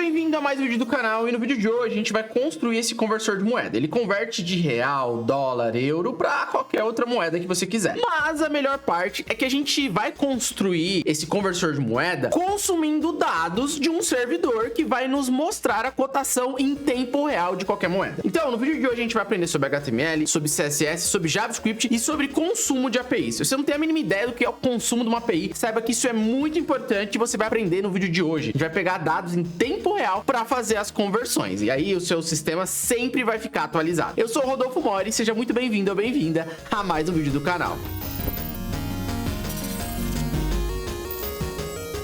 bem-vindo a mais um vídeo do canal e no vídeo de hoje a gente vai construir esse conversor de moeda. Ele converte de real, dólar, euro para qualquer outra moeda que você quiser. Mas a melhor parte é que a gente vai construir esse conversor de moeda consumindo dados de um servidor que vai nos mostrar a cotação em tempo real de qualquer moeda. Então, no vídeo de hoje a gente vai aprender sobre HTML, sobre CSS, sobre JavaScript e sobre consumo de API. Se você não tem a mínima ideia do que é o consumo de uma API, saiba que isso é muito importante e você vai aprender no vídeo de hoje. A gente vai pegar dados em tempo real para fazer as conversões. E aí o seu sistema sempre vai ficar atualizado. Eu sou o Rodolfo Mori, seja muito bem-vindo ou bem-vinda a mais um vídeo do canal.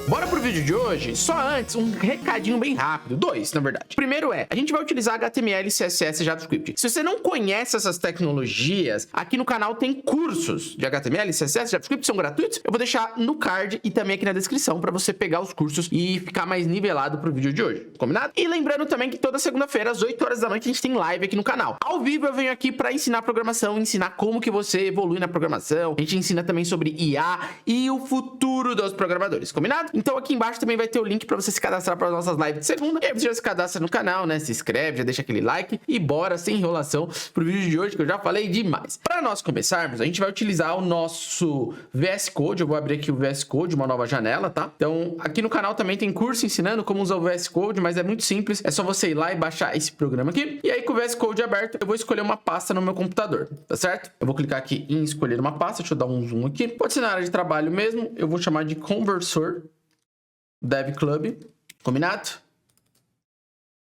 Bora pro vídeo de hoje? Só antes, um recadinho bem rápido. Dois, na verdade. Primeiro a gente vai utilizar HTML, CSS e JavaScript. Se você não conhece essas tecnologias, aqui no canal tem cursos de HTML, CSS e JavaScript, são gratuitos. Eu vou deixar no card e também aqui na descrição para você pegar os cursos e ficar mais nivelado pro vídeo de hoje. Combinado? E lembrando também que toda segunda-feira, às 8 horas da noite, a gente tem live aqui no canal. Ao vivo eu venho aqui para ensinar programação, ensinar como que você evolui na programação. A gente ensina também sobre IA e o futuro dos programadores. Combinado? Então aqui embaixo também vai ter o link para você se cadastrar para as nossas lives de segunda. E aí você já se cadastra no canal, né? Se inscreve, já deixa aquele like e bora sem enrolação pro vídeo de hoje que eu já falei demais. Para nós começarmos, a gente vai utilizar o nosso VS Code. Eu vou abrir aqui o VS Code, uma nova janela, tá? Então aqui no canal também tem curso ensinando como usar o VS Code, mas é muito simples. É só você ir lá e baixar esse programa aqui. E aí com o VS Code aberto, eu vou escolher uma pasta no meu computador, tá certo? Eu vou clicar aqui em escolher uma pasta. Deixa eu dar um zoom aqui. Pode ser na área de trabalho mesmo. Eu vou chamar de Conversor Dev Club, combinado?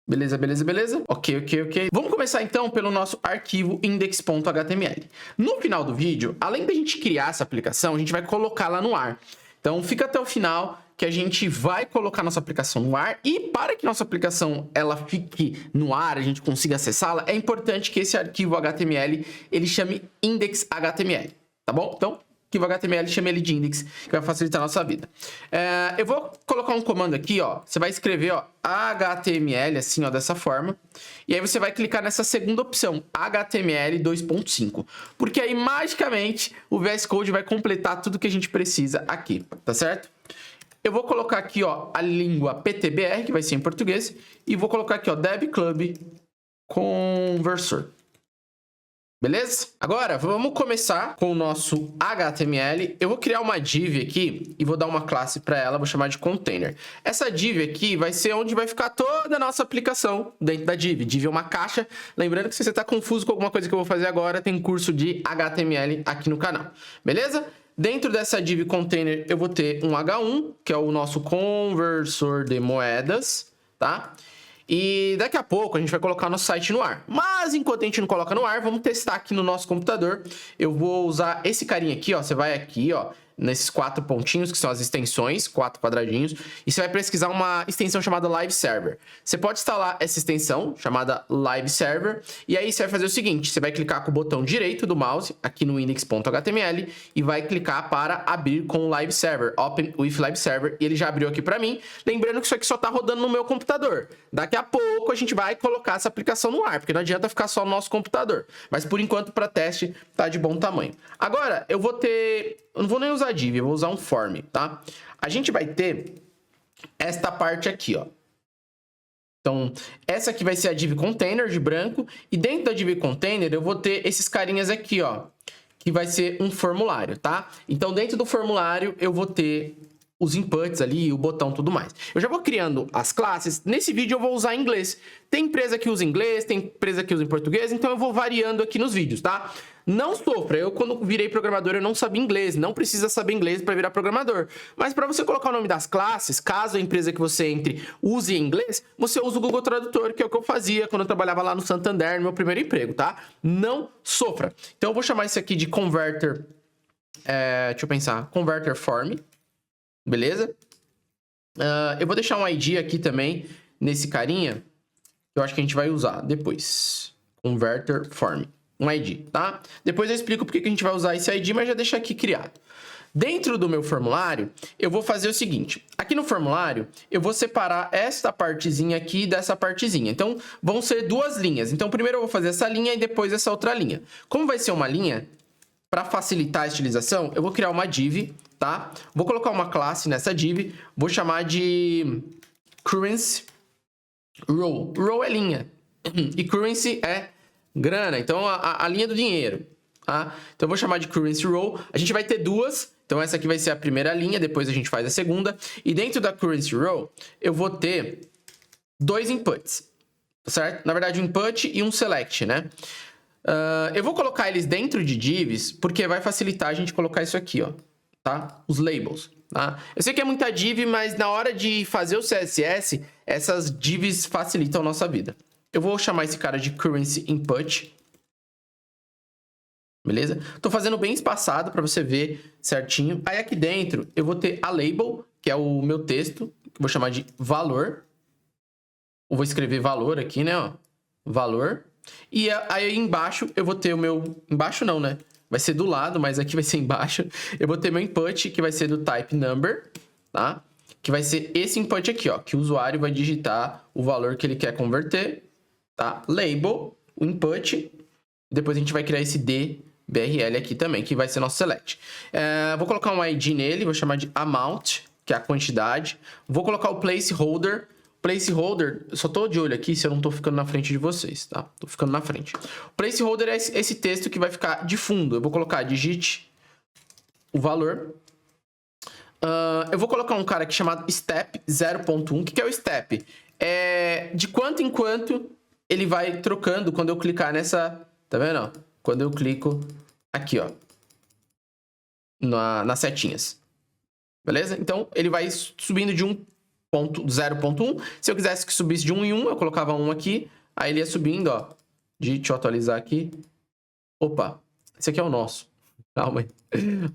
Beleza, beleza, beleza? Ok. Vamos começar então pelo nosso arquivo index.html. No final do vídeo, além da gente criar essa aplicação, a gente vai colocá-la no ar. Então fica até o final que a gente vai colocar nossa aplicação no ar e para que nossa aplicação ela fique no ar, a gente consiga acessá-la, é importante que esse arquivo HTML ele chame index.html, tá bom? Então arquivo HTML, chama ele de index, que vai facilitar a nossa vida. Eu vou colocar um comando aqui, ó. Você vai escrever, ó, HTML, assim, ó, dessa forma. E aí você vai clicar nessa segunda opção, HTML 2.5. Porque aí, magicamente, o VS Code vai completar tudo que a gente precisa aqui, tá certo? Eu vou colocar aqui, ó, a língua PTBR, que vai ser em português. E vou colocar aqui, ó, Dev Club Conversor. Beleza? Agora, vamos começar com o nosso HTML. Eu vou criar uma div aqui e vou dar uma classe para ela, vou chamar de container. Essa div aqui vai ser onde vai ficar toda a nossa aplicação dentro da div. Div é uma caixa. Lembrando que se você está confuso com alguma coisa que eu vou fazer agora, tem curso de HTML aqui no canal. Beleza? Dentro dessa div container, eu vou ter um H1, que é o nosso conversor de moedas, tá? E daqui a pouco a gente vai colocar nosso site no ar. Mas enquanto a gente não coloca no ar, vamos testar aqui no nosso computador. Eu vou usar esse carinha aqui, ó. Você vai aqui, ó, nesses 4 pontinhos, que são as extensões, 4 quadradinhos, e você vai pesquisar uma extensão chamada Live Server. Você pode instalar essa extensão, chamada Live Server, e aí você vai fazer o seguinte, você vai clicar com o botão direito do mouse, aqui no index.html, e vai clicar para abrir com o Live Server, Open with Live Server, e ele já abriu aqui para mim. Lembrando que isso aqui só está rodando no meu computador. Daqui a pouco a gente vai colocar essa aplicação no ar, porque não adianta ficar só no nosso computador. Mas por enquanto, para teste, tá de bom tamanho. Agora, eu não vou nem usar div, eu vou usar um form, tá? A gente vai ter esta parte aqui, ó. Então, essa aqui vai ser a div container de branco. E dentro da div container, eu vou ter esses carinhas aqui, ó. Que vai ser um formulário, tá? Então, dentro do formulário, eu vou ter os inputs ali, o botão, tudo mais. Eu já vou criando as classes. Nesse vídeo eu vou usar em inglês. Tem empresa que usa inglês, tem empresa que usa em português, então eu vou variando aqui nos vídeos, tá? Não sofra, eu quando virei programador eu não sabia inglês, não precisa saber inglês para virar programador. Mas para você colocar o nome das classes, caso a empresa que você entre use inglês, você usa o Google Tradutor, que é o que eu fazia quando eu trabalhava lá no Santander, no meu primeiro emprego, tá? Não sofra. Então eu vou chamar isso aqui de converter, deixa eu pensar, converter form. Beleza? Eu vou deixar um ID aqui também, nesse carinha, que eu acho que a gente vai usar depois. Converter form. Um ID, tá? Depois eu explico porque que a gente vai usar esse ID, mas já deixa aqui criado. Dentro do meu formulário, eu vou fazer o seguinte. Aqui no formulário, eu vou separar esta partezinha aqui dessa partezinha. Então, vão ser duas linhas. Então, primeiro eu vou fazer essa linha e depois essa outra linha. Como vai ser uma linha, para facilitar a estilização, eu vou criar uma div, tá? Vou colocar uma classe nessa div, vou chamar de currency Row. Row é linha. E currency é grana. Então, a linha do dinheiro. Tá? Então, eu vou chamar de currency row. A gente vai ter duas. Então, essa aqui vai ser a primeira linha. Depois, a gente faz a segunda. E dentro da currency row, eu vou ter dois inputs. Certo? Na verdade, um input e um select, né? Eu vou colocar eles dentro de divs, porque vai facilitar a gente colocar isso aqui, ó. Tá? Os labels. Tá? Eu sei que é muita div, mas na hora de fazer o CSS, essas divs facilitam a nossa vida. Eu vou chamar esse cara de currency input. Beleza? Tô fazendo bem espaçado para você ver certinho. Aí aqui dentro eu vou ter a label, que é o meu texto, que eu vou chamar de valor. Eu vou escrever valor aqui, né? Ó, valor. E aí embaixo eu vou ter o meu... Embaixo não, né? Vai ser do lado, mas aqui vai ser embaixo. Eu vou ter meu input, que vai ser do type number, tá? Que vai ser esse input aqui, ó. Que o usuário vai digitar o valor que ele quer converter, tá? Label, o input. Depois a gente vai criar esse DBRL aqui também, que vai ser nosso select. Vou colocar um ID nele, vou chamar de amount, que é a quantidade. Vou colocar o placeholder. Placeholder, eu só tô de olho aqui se eu não tô ficando na frente de vocês, tá? Tô ficando na frente. O placeholder é esse texto que vai ficar de fundo. Eu vou colocar digite o valor. Eu vou colocar um cara aqui chamado step 0.1. O que é o step? É de quanto em quanto ele vai trocando quando eu clicar nessa... Tá vendo? Quando eu clico aqui, ó. Nas setinhas. Beleza? Então, ele vai subindo de 0.1. Se eu quisesse que subisse de 1 em 1, eu colocava 1 aqui. Aí ele ia subindo, ó. Deixa eu atualizar aqui. Opa, esse aqui é o nosso. Calma aí.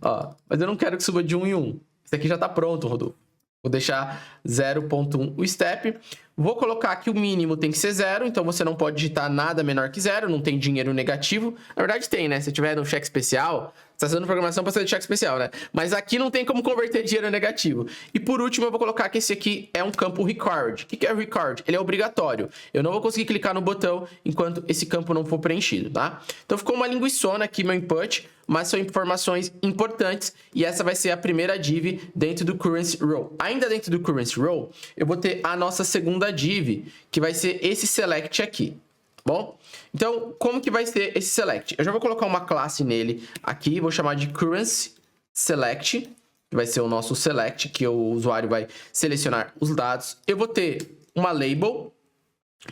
Ó, mas eu não quero que suba de 1 em 1. Esse aqui já tá pronto, Rodolfo. Vou deixar 0.1 o step. Vou colocar aqui o mínimo tem que ser 0, então você não pode digitar nada menor que 0, não tem dinheiro negativo. Na verdade tem, né? Se tiver no cheque especial, você tá fazendo programação para ser de cheque especial, né? Mas aqui não tem como converter dinheiro negativo. E por último, eu vou colocar que esse aqui é um campo required. O que é required? Ele é obrigatório. Eu não vou conseguir clicar no botão enquanto esse campo não for preenchido, tá? Então ficou uma linguiçona aqui, meu input, mas são informações importantes e essa vai ser a primeira div dentro do currency row. Ainda dentro do currency row, eu vou ter a nossa segunda div, que vai ser esse select aqui, bom? Então, como que vai ser esse select? Eu já vou colocar uma classe nele aqui, vou chamar de currency select, que vai ser o nosso select, que o usuário vai selecionar os dados. Eu vou ter uma label,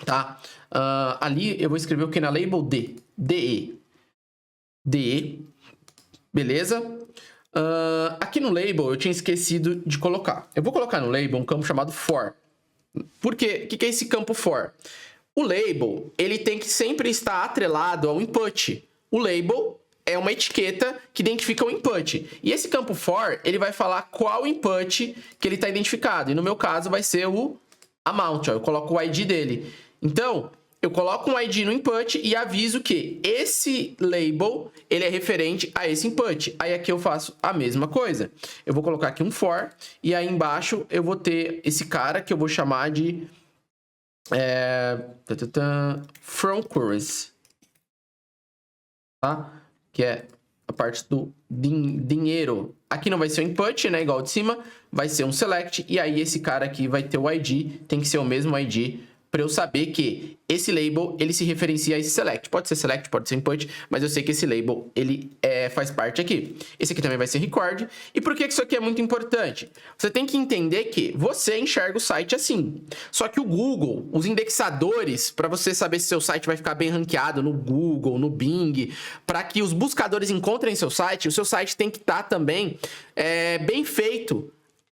tá? Ali eu vou escrever o que na label? DE. Beleza? Aqui no label eu tinha esquecido de colocar. Eu vou colocar no label um campo chamado for. Por quê? O que é esse campo for? O label, ele tem que sempre estar atrelado ao input. O label é uma etiqueta que identifica o input. E esse campo for, ele vai falar qual input que ele está identificado. E no meu caso vai ser o amount, ó. Eu coloco o ID dele. Então, eu coloco um ID no input e aviso que esse label, ele é referente a esse input. Aí aqui eu faço a mesma coisa. Eu vou colocar aqui um for e aí embaixo eu vou ter esse cara que eu vou chamar de from currency. Tá? Que é a parte do dinheiro. Aqui não vai ser o input, né? Igual de cima. Vai ser um select. E aí esse cara aqui vai ter o ID. Tem que ser o mesmo ID para eu saber que esse label, ele se referencia a esse select. Pode ser select, pode ser input, mas eu sei que esse label, ele faz parte aqui. Esse aqui também vai ser record. E por que isso aqui é muito importante? Você tem que entender que você enxerga o site assim. Só que o Google, os indexadores, para você saber se seu site vai ficar bem ranqueado no Google, no Bing, para que os buscadores encontrem seu site, o seu site tem que estar também bem feito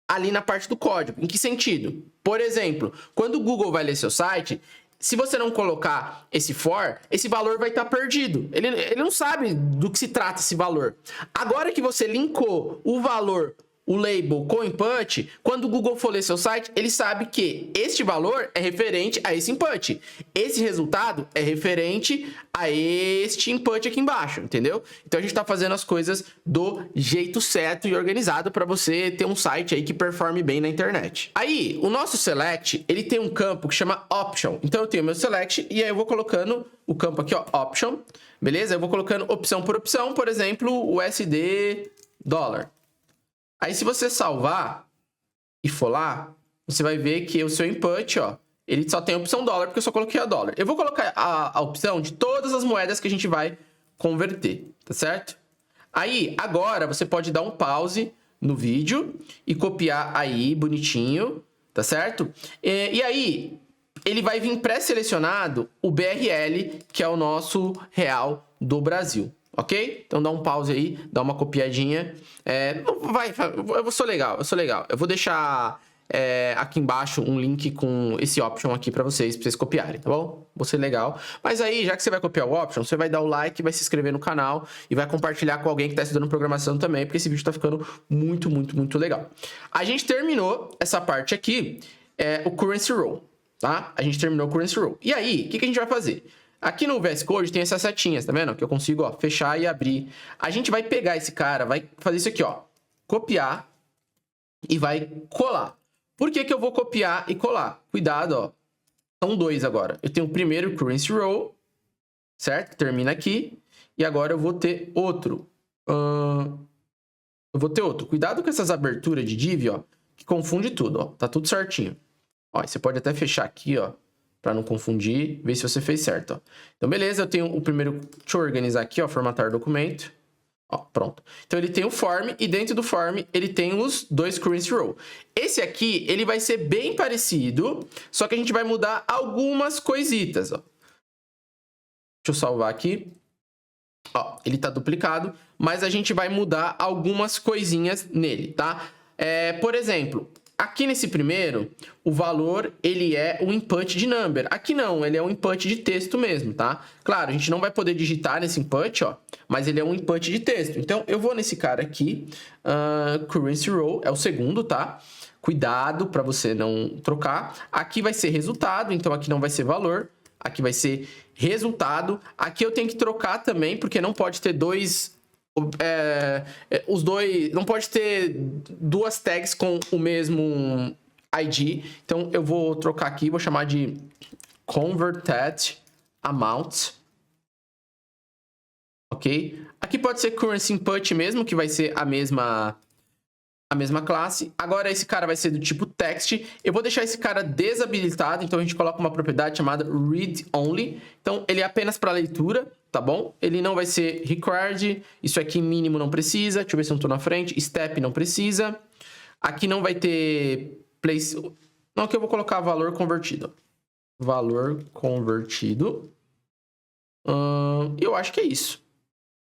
ali na parte do código. Em que sentido? Por exemplo, quando o Google vai ler seu site, se você não colocar esse for, esse valor vai estar perdido. Ele não sabe do que se trata esse valor. Agora que você linkou o valor, o label com o input, quando o Google for ler seu site, ele sabe que este valor é referente a esse input. Esse resultado é referente a este input aqui embaixo, entendeu? Então a gente está fazendo as coisas do jeito certo e organizado para você ter um site aí que performe bem na internet. Aí, o nosso select, ele tem um campo que chama option. Então eu tenho meu select e aí eu vou colocando o campo aqui, ó, option, beleza? Eu vou colocando opção, por exemplo, USD dólar. Aí, se você salvar e for lá, você vai ver que o seu input, ó, ele só tem a opção dólar, porque eu só coloquei a dólar. Eu vou colocar a opção de todas as moedas que a gente vai converter, tá certo? Aí, agora, você pode dar um pause no vídeo e copiar aí, bonitinho, tá certo? E aí, ele vai vir pré-selecionado o BRL, que é o nosso real do Brasil, ok? Então, dá um pause aí, dá uma copiadinha. Eu sou legal. Eu vou deixar aqui embaixo um link com esse option aqui pra vocês copiarem, tá bom? Vou ser legal. Mas aí, já que você vai copiar o option, você vai dar o like, vai se inscrever no canal e vai compartilhar com alguém que tá estudando programação também, porque esse vídeo tá ficando muito, muito, muito legal. A gente terminou essa parte aqui, o Currency Row, tá? A gente terminou o Currency Row. E aí, o que a gente vai fazer? Aqui no VS Code tem essas setinhas, tá vendo? Que eu consigo, ó, fechar e abrir. A gente vai pegar esse cara, vai fazer isso aqui, ó. Copiar e vai colar. Por que eu vou copiar e colar? Cuidado, ó. São dois agora. Eu tenho o primeiro Currency Row, certo? Termina aqui. E agora eu vou ter outro. Cuidado com essas aberturas de div, ó. Que confunde tudo, ó. Tá tudo certinho. Ó, você pode até fechar aqui, ó. Pra não confundir. Ver se você fez certo, ó. Então, beleza. Eu tenho o primeiro... Deixa eu organizar aqui, ó. Formatar documento. Ó, pronto. Então, ele tem o form e dentro do form ele tem os dois currency row. Esse aqui, ele vai ser bem parecido, só que a gente vai mudar algumas coisitas, ó. Deixa eu salvar aqui. Ó, ele tá duplicado, mas a gente vai mudar algumas coisinhas nele, tá? Por exemplo, aqui nesse primeiro, o valor, ele é o input de number. Aqui não, ele é um input de texto mesmo, tá? Claro, a gente não vai poder digitar nesse input, ó, mas ele é um input de texto. Então, eu vou nesse cara aqui, currency row, é o segundo, tá? Cuidado para você não trocar. Aqui vai ser resultado, então aqui não vai ser valor. Aqui vai ser resultado. Aqui eu tenho que trocar também, porque não pode ter os dois... Não pode ter duas tags com o mesmo ID. Então, eu vou trocar aqui, vou chamar de converted amount. Ok? Aqui pode ser currency input mesmo, que vai ser a mesma classe. Agora, esse cara vai ser do tipo text. Eu vou deixar esse cara desabilitado, então a gente coloca uma propriedade chamada read only. Então, ele é apenas para leitura, tá bom? Ele não vai ser required. Isso aqui, mínimo, não precisa. Deixa eu ver se eu não tô na frente. Step não precisa. Aqui não vai ter place... Não, aqui eu vou colocar valor convertido. Valor convertido. Eu acho que é isso.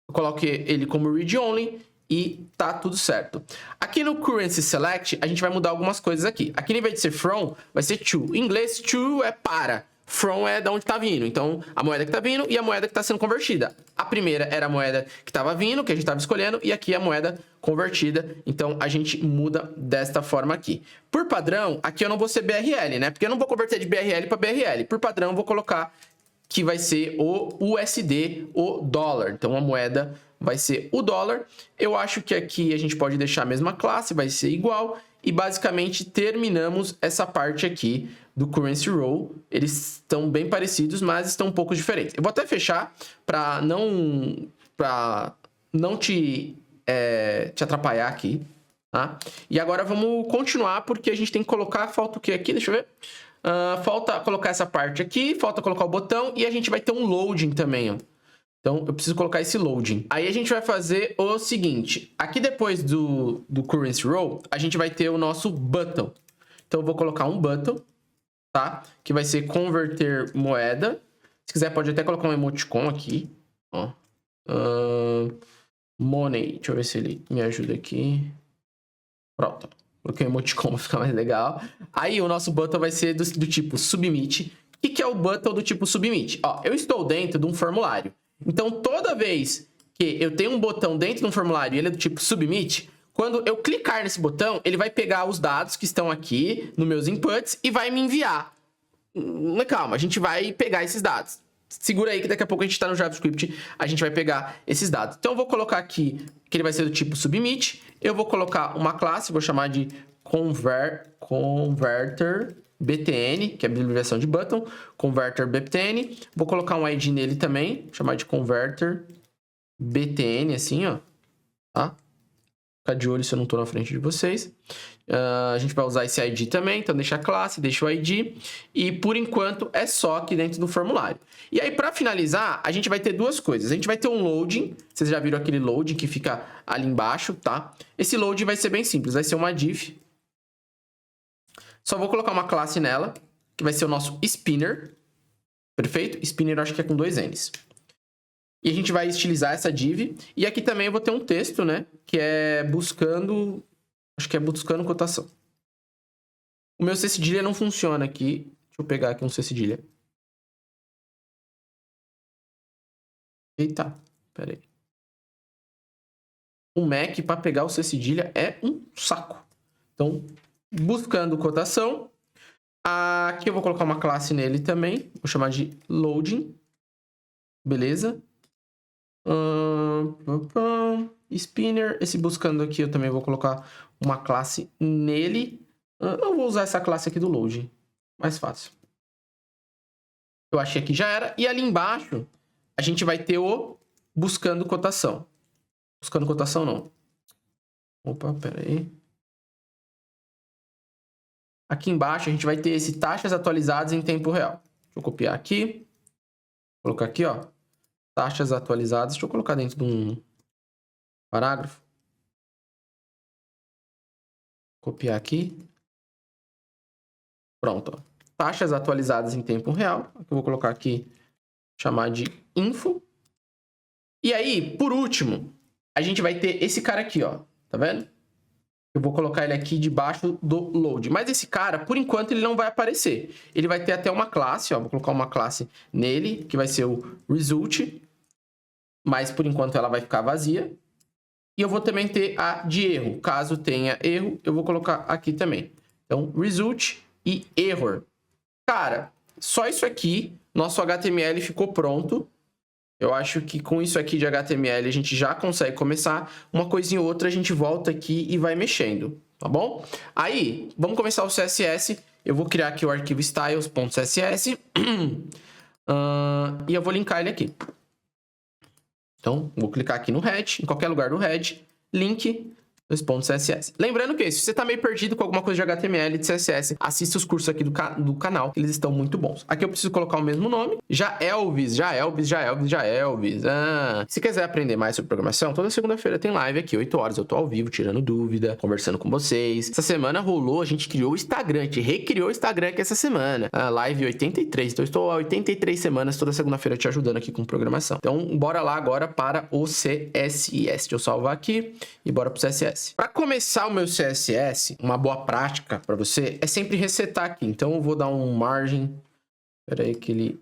Eu coloco ele como read only e tá tudo certo. Aqui no Currency Select, a gente vai mudar algumas coisas aqui. Aqui, em vez de ser from, vai ser to. Em inglês, to é para. From é de onde tá vindo. Então, a moeda que tá vindo e a moeda que tá sendo convertida. A primeira era a moeda que tava vindo, que a gente tava escolhendo, e aqui é a moeda convertida. Então, a gente muda desta forma aqui. Por padrão, aqui eu não vou ser BRL, né? Porque eu não vou converter de BRL para BRL. Por padrão, eu vou colocar que vai ser o USD, o dólar. Então, a moeda vai ser o dólar. Eu acho que aqui a gente pode deixar a mesma classe, vai ser igual. E basicamente terminamos essa parte aqui do Currency Row. Eles estão bem parecidos, mas estão um pouco diferentes. Eu vou até fechar para não te atrapalhar aqui, tá? E agora vamos continuar, porque a gente tem que colocar... Falta o que aqui? Deixa eu ver. Falta colocar essa parte aqui, falta colocar o botão e a gente vai ter um loading também, ó. Então, eu preciso colocar esse loading. Aí, a gente vai fazer o seguinte. Aqui, depois do Currency Row, a gente vai ter o nosso button. Então, eu vou colocar um button, tá? Que vai ser converter moeda. Se quiser, pode até colocar um emoticon aqui. Ó. Money. Deixa eu ver se ele me ajuda aqui. Pronto. Coloquei um emoticon para ficar mais legal. Aí, o nosso button vai ser do tipo submit. O que é o button do tipo submit? Ó, eu estou dentro de um formulário. Então, toda vez que eu tenho um botão dentro de um formulário e ele é do tipo submit, quando eu clicar nesse botão, ele vai pegar os dados que estão aqui nos meus inputs e vai me enviar. Calma, a gente vai pegar esses dados. Segura aí que daqui a pouco a gente está no JavaScript, a gente vai pegar esses dados. Então, eu vou colocar aqui que ele vai ser do tipo submit. Eu vou colocar uma classe, vou chamar de converter BTN, que é a abreviação de button, converter BTN. Vou colocar um ID nele também, chamar de converter BTN, assim, ó, tá? Ficar de olho se eu não tô na frente de vocês. A gente vai usar esse ID também, então deixa a classe, deixa o ID. E por enquanto é só aqui dentro do formulário. E aí para finalizar, a gente vai ter duas coisas. A gente vai ter um loading, vocês já viram aquele loading que fica ali embaixo, tá? Esse loading vai ser bem simples, vai ser uma div. Só vou colocar uma classe nela, que vai ser o nosso spinner. Perfeito? Spinner eu acho que é com 2 N's. E a gente vai estilizar essa div. E aqui também eu vou ter um texto, né? Que é buscando... Acho que é buscando cotação. O meu C-cedilha não funciona aqui. Deixa eu pegar aqui um C-cedilha. Eita, pera aí. O Mac para pegar o C-cedilha é um saco. Então, buscando cotação. Aqui eu vou colocar uma classe nele também. Vou chamar de loading. Beleza? Spinner. Esse buscando aqui eu também vou colocar uma classe nele. Eu vou usar essa classe aqui do load. Mais fácil. Eu achei que já era. E ali embaixo a gente vai ter o buscando cotação. Buscando cotação não. Opa, pera aí. Aqui embaixo a gente vai ter esse taxas atualizadas em tempo real. Deixa eu copiar aqui. Vou colocar aqui, ó. Taxas atualizadas. Deixa eu colocar dentro de um parágrafo. Copiar aqui. Pronto, ó. Taxas atualizadas em tempo real. Eu vou colocar aqui, chamar de info. E aí, por último, a gente vai ter esse cara aqui, ó. Tá vendo? Eu vou colocar ele aqui debaixo do load. Mas esse cara, por enquanto, ele não vai aparecer. Ele vai ter até uma classe, ó. Vou colocar uma classe nele, que vai ser o result. Mas, por enquanto, ela vai ficar vazia. E eu vou também ter a de erro. Caso tenha erro, eu vou colocar aqui também. Então, result e error. Cara, só isso aqui, nosso HTML ficou pronto. Eu acho que com isso aqui de HTML a gente já consegue começar. Uma coisinha ou outra a gente volta aqui e vai mexendo, tá bom? Aí, vamos começar o CSS. Eu vou criar aqui o arquivo styles.css. E eu vou linkar ele aqui. Então, vou clicar aqui no head, em qualquer lugar do head, link... .css. Lembrando que se você tá meio perdido com alguma coisa de HTML, de CSS, assista os cursos aqui do canal, que eles estão muito bons. Aqui eu preciso colocar o mesmo nome. Já Elvis. Se quiser aprender mais sobre programação, toda segunda-feira tem live aqui, 8 horas. Eu tô ao vivo, tirando dúvida, conversando com vocês. Essa semana rolou, a gente criou o Instagram, a gente recriou o Instagram aqui essa semana. A live 83. Então eu estou há 83 semanas, toda segunda-feira te ajudando aqui com programação. Então, bora lá agora para o CSS. Deixa eu salvar aqui e bora pro CSS. Para começar o meu CSS, uma boa prática para você é sempre resetar aqui. Então eu vou dar um margem. Espera aí que ele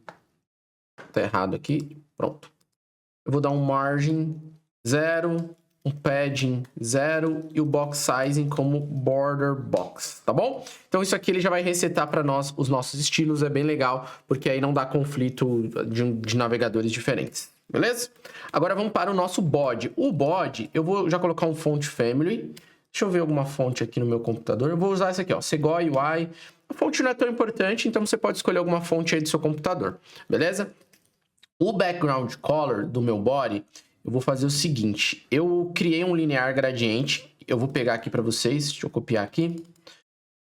tá errado aqui. Pronto. Eu vou dar um margem 0, um padding 0 e o box sizing como border box, tá bom? Então isso aqui ele já vai resetar para nós os nossos estilos, é bem legal, porque aí não dá conflito de navegadores diferentes. Beleza? Agora vamos para o nosso body. O body, eu vou já colocar um font family. Deixa eu ver alguma fonte aqui no meu computador. Eu vou usar essa aqui, ó, Segoy UI. A fonte não é tão importante, então você pode escolher alguma fonte aí do seu computador. Beleza? O background color do meu body, eu vou fazer o seguinte. Eu criei um linear gradiente. Eu vou pegar aqui para vocês. Deixa eu copiar aqui.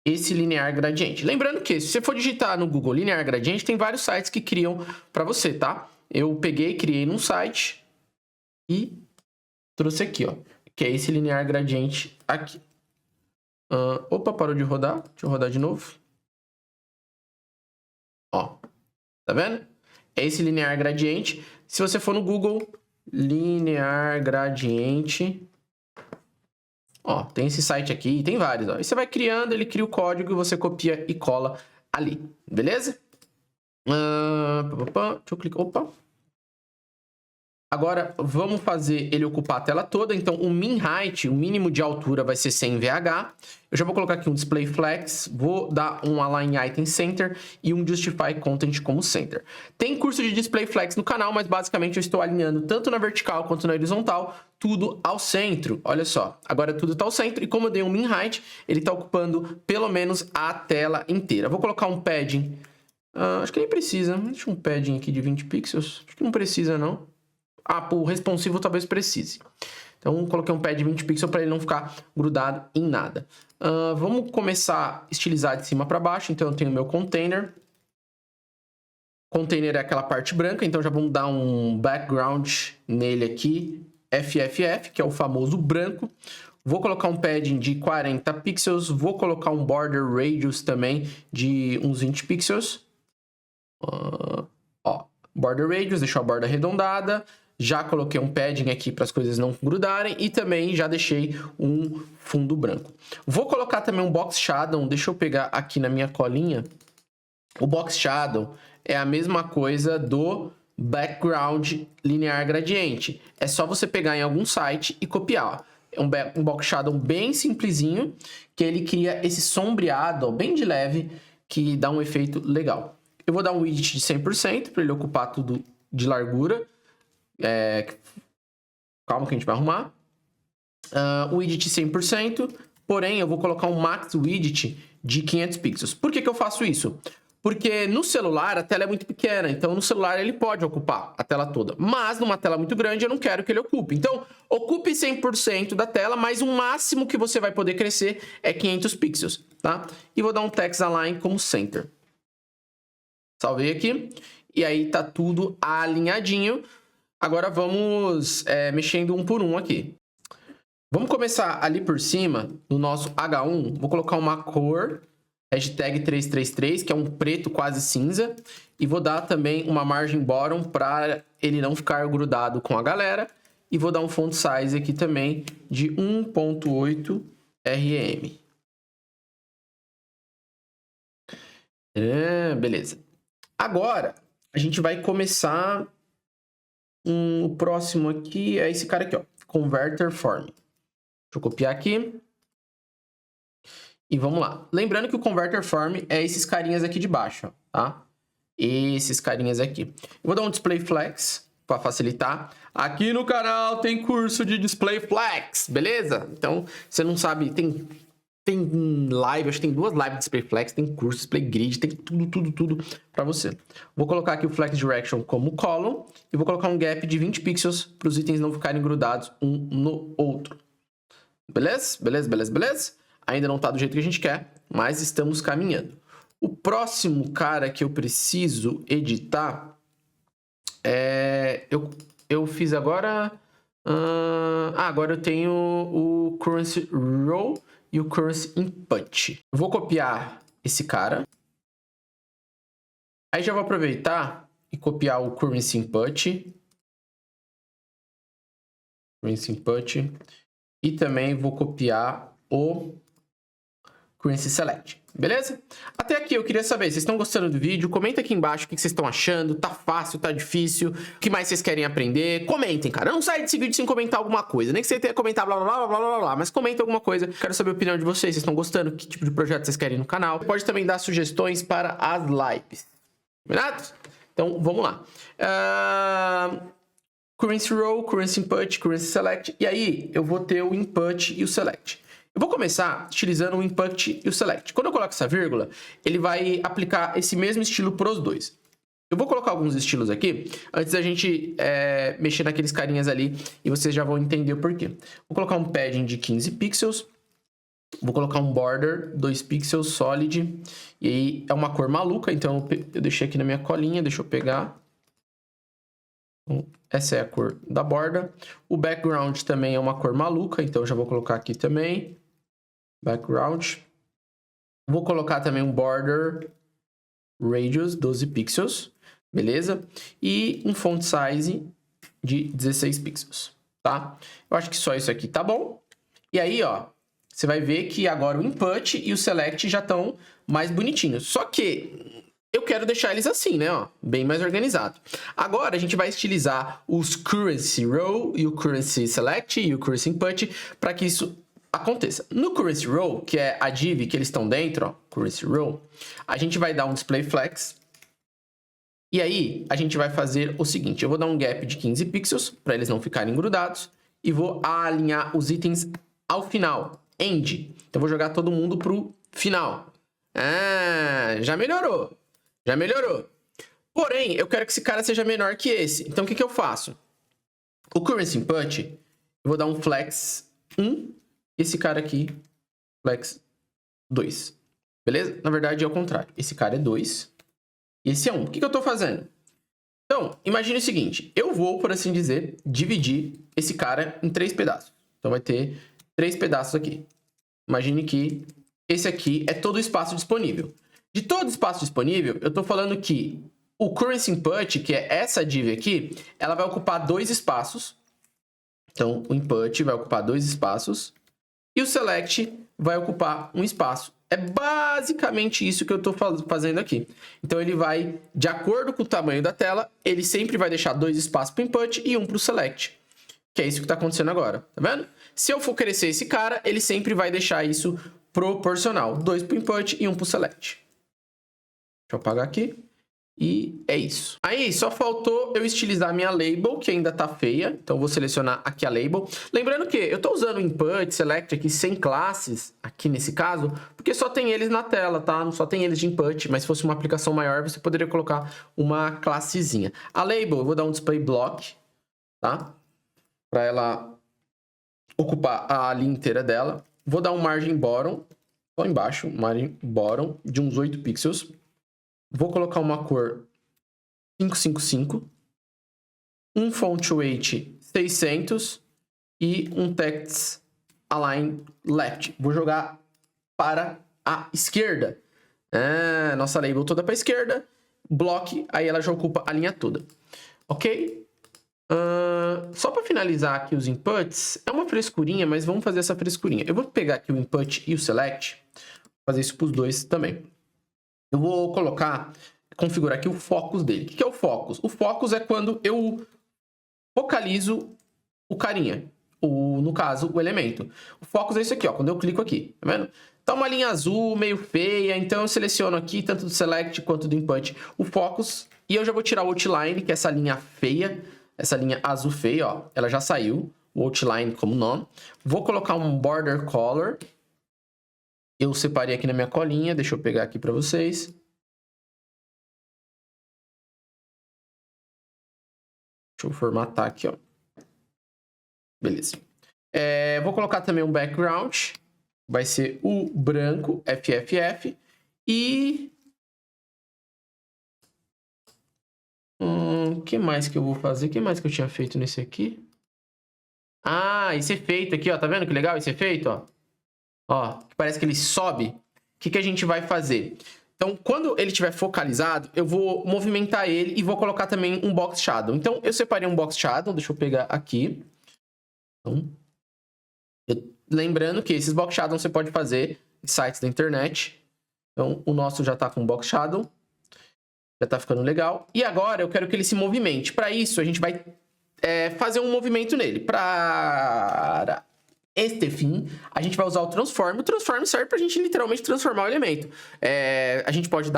Esse linear gradiente. Lembrando que se você for digitar no Google linear gradiente, tem vários sites que criam para você, tá? Eu peguei, criei num site e trouxe aqui, ó. Que é esse linear gradiente aqui. Opa, parou de rodar. Deixa eu rodar de novo. Ó, tá vendo? É esse linear gradiente. Se você for no Google, linear gradiente... Ó, tem esse site aqui, tem vários, ó. E você vai criando, ele cria o código e você copia e cola ali, beleza? Deixa eu clicar. Opa. Agora, vamos fazer ele ocupar a tela toda. Então, o min height, o mínimo de altura, vai ser 100 VH. Eu já vou colocar aqui um display flex. Vou dar um align item center e um justify content como center. Tem curso de display flex no canal, mas basicamente eu estou alinhando tanto na vertical quanto na horizontal, tudo ao centro. Olha só, agora tudo está ao centro. E como eu dei um min height, ele está ocupando pelo menos a tela inteira. Vou colocar um padding. Acho que nem precisa. Deixa um padding aqui de 20 pixels. Acho que não precisa, não. O responsivo talvez precise. Então, Então, coloquei um pad de 20 pixels para ele não ficar grudado em nada. Vamos começar a estilizar de cima para baixo. Então, eu tenho meu container. Container é aquela parte branca, então já vamos dar um background nele aqui. FFF, que é o famoso branco. Vou colocar um padding de 40 pixels. Vou colocar um border radius também de uns 20 pixels. Border radius, deixou a borda arredondada. Já coloquei um padding aqui para as coisas não grudarem. E também já deixei um fundo branco. Vou colocar também um box shadow. Deixa eu pegar aqui na minha colinha. O box shadow é a mesma coisa do background linear gradiente. É só você pegar em algum site e copiar. É um box shadow bem simplesinho, que ele cria esse sombreado bem de leve, que dá um efeito legal. Eu vou dar um width de 100% para ele ocupar tudo de largura. Calma que a gente vai arrumar. O width 100%, porém eu vou colocar um max width de 500 pixels. Por que eu faço isso? Porque no celular a tela é muito pequena, então no celular ele pode ocupar a tela toda. Mas numa tela muito grande eu não quero que ele ocupe. Então, ocupe 100% da tela, mas o máximo que você vai poder crescer é 500 pixels, tá? E vou dar um text align como center. Salvei aqui. E aí tá tudo alinhadinho. Agora vamos mexendo um por um aqui. Vamos começar ali por cima, no nosso H1. Vou colocar uma cor... hashtag 333, que é um preto quase cinza. E vou dar também uma margem bottom para ele não ficar grudado com a galera. E vou dar um font size aqui também de 1.8 rm. Beleza. Agora, a gente vai começar... o próximo aqui é esse cara aqui, ó. Converter Form. Deixa eu copiar aqui. E vamos lá. Lembrando que o Converter Form é esses carinhas aqui de baixo, tá? Esses carinhas aqui. Eu vou dar um Display Flex para facilitar. Aqui no canal tem curso de Display Flex, beleza? Então, você não sabe, tem live, acho que tem 2 lives de Display Flex, tem curso, Display Grid, tem tudo para você. Vou colocar aqui o Flex Direction como column e vou colocar um gap de 20 pixels para os itens não ficarem grudados um no outro. Beleza? Beleza? Ainda não tá do jeito que a gente quer, mas estamos caminhando. O próximo cara que eu preciso editar eu fiz agora... agora eu tenho o Currency Row e o Currency Input. Eu vou copiar esse cara. Aí já vou aproveitar e copiar o Currency Input. E também vou copiar o Currency Select, beleza? Até aqui eu queria saber, vocês estão gostando do vídeo? Comenta aqui embaixo o que vocês estão achando, tá fácil, tá difícil, o que mais vocês querem aprender? Comentem, cara, não sai desse vídeo sem comentar alguma coisa, nem que você tenha comentado blá, mas comenta alguma coisa, quero saber a opinião de vocês, vocês estão gostando, que tipo de projeto vocês querem no canal. Pode também dar sugestões para as lives, combinado? Então, vamos lá. Currency Row, Currency Input, Currency Select, e aí eu vou ter o Input e o Select. Eu vou começar utilizando o Input e o Select. Quando eu coloco essa vírgula, ele vai aplicar esse mesmo estilo para os dois. Eu vou colocar alguns estilos aqui, antes da gente mexer naqueles carinhas ali, e vocês já vão entender o porquê. Vou colocar um padding de 15 pixels, vou colocar um border, 2 pixels, solid, e aí é uma cor maluca, então eu deixei aqui na minha colinha, deixa eu pegar. Essa é a cor da borda. O background também é uma cor maluca, então eu já vou colocar aqui também. Background. Vou colocar também um border radius, 12 pixels, beleza? E um font size de 16 pixels, tá? Eu acho que só isso aqui tá bom. E aí, ó, você vai ver que agora o input e o select já estão mais bonitinhos. Só que eu quero deixar eles assim, né, ó, bem mais organizado. Agora a gente vai estilizar os currency row e o currency select e o currency input para que isso aconteça. No currency row, que é a div que eles estão dentro, ó, currency row, a gente vai dar um display flex. E aí a gente vai fazer o seguinte, eu vou dar um gap de 15 pixels para eles não ficarem grudados e vou alinhar os itens ao final, end. Então vou jogar todo mundo pro final. Já melhorou. Já melhorou. Porém, eu quero que esse cara seja menor que esse. Então, o que eu faço? O Currency Input, eu vou dar um flex 1. Esse cara aqui, flex 2. Beleza? Na verdade, é o contrário. Esse cara é 2. E esse é 1. O que eu tô fazendo? Então, imagine o seguinte. Eu vou, por assim dizer, dividir esse cara em 3 pedaços. Então, vai ter 3 pedaços aqui. Imagine que esse aqui é todo o espaço disponível. De todo o espaço disponível, eu tô falando que o currency input, que é essa div aqui, ela vai ocupar 2 espaços. Então, o input vai ocupar 2 espaços. E o select vai ocupar um espaço. É basicamente isso que eu estou fazendo aqui. Então, ele vai, de acordo com o tamanho da tela, ele sempre vai deixar 2 espaços para o input e 1 para o select. Que é isso que está acontecendo agora, tá vendo? Se eu for crescer esse cara, ele sempre vai deixar isso proporcional. 2 para o input e 1 para o select. Deixa eu apagar aqui. E é isso. Aí, só faltou eu estilizar a minha label, que ainda tá feia. Então, eu vou selecionar aqui a label. Lembrando que eu tô usando o input, select aqui sem classes, aqui nesse caso, porque só tem eles na tela, tá? Não só tem eles de input, mas se fosse uma aplicação maior, você poderia colocar uma classezinha. A label, eu vou dar um display block, tá? Para ela ocupar a linha inteira dela. Vou dar um margin bottom, só embaixo, margin bottom, de uns 8 pixels. Vou colocar uma cor 555, um font weight 600 e um text align left. Vou jogar para a esquerda. Nossa label toda para a esquerda. Block, aí ela já ocupa a linha toda. Ok? Só para finalizar aqui os inputs, é uma frescurinha, mas vamos fazer essa frescurinha. Eu vou pegar aqui o input e o select, fazer isso para os dois também. Eu vou configurar aqui o focus dele. O que é o focus? O focus é quando eu focalizo o carinha, no caso, o elemento. O focus é isso aqui, ó, quando eu clico aqui, tá vendo? Tá uma linha azul, meio feia, então eu seleciono aqui, tanto do select quanto do input, o focus, e eu já vou tirar o outline, que é essa linha feia, essa linha azul feia, ó, ela já saiu, o outline como nome. Vou colocar um border color. Eu separei aqui na minha colinha, deixa eu pegar aqui para vocês. Deixa eu formatar aqui, ó. Beleza. Vou colocar também um background. Vai ser o branco, FFF. E... o que mais que eu vou fazer? O que mais que eu tinha feito nesse aqui? Ah, esse efeito aqui, ó. Tá vendo que legal esse efeito, ó? Ó, parece que ele sobe. O que a gente vai fazer? Então, quando ele estiver focalizado, eu vou movimentar ele e vou colocar também um box shadow. Então, eu separei um box shadow, deixa eu pegar aqui. Então, lembrando que esses box shadows você pode fazer em sites da internet. Então, o nosso já está com box shadow. Já está ficando legal. E agora, eu quero que ele se movimente. Para isso, a gente vai fazer um movimento nele. Para este fim, a gente vai usar o transform. O transform serve pra gente literalmente transformar o elemento. A gente pode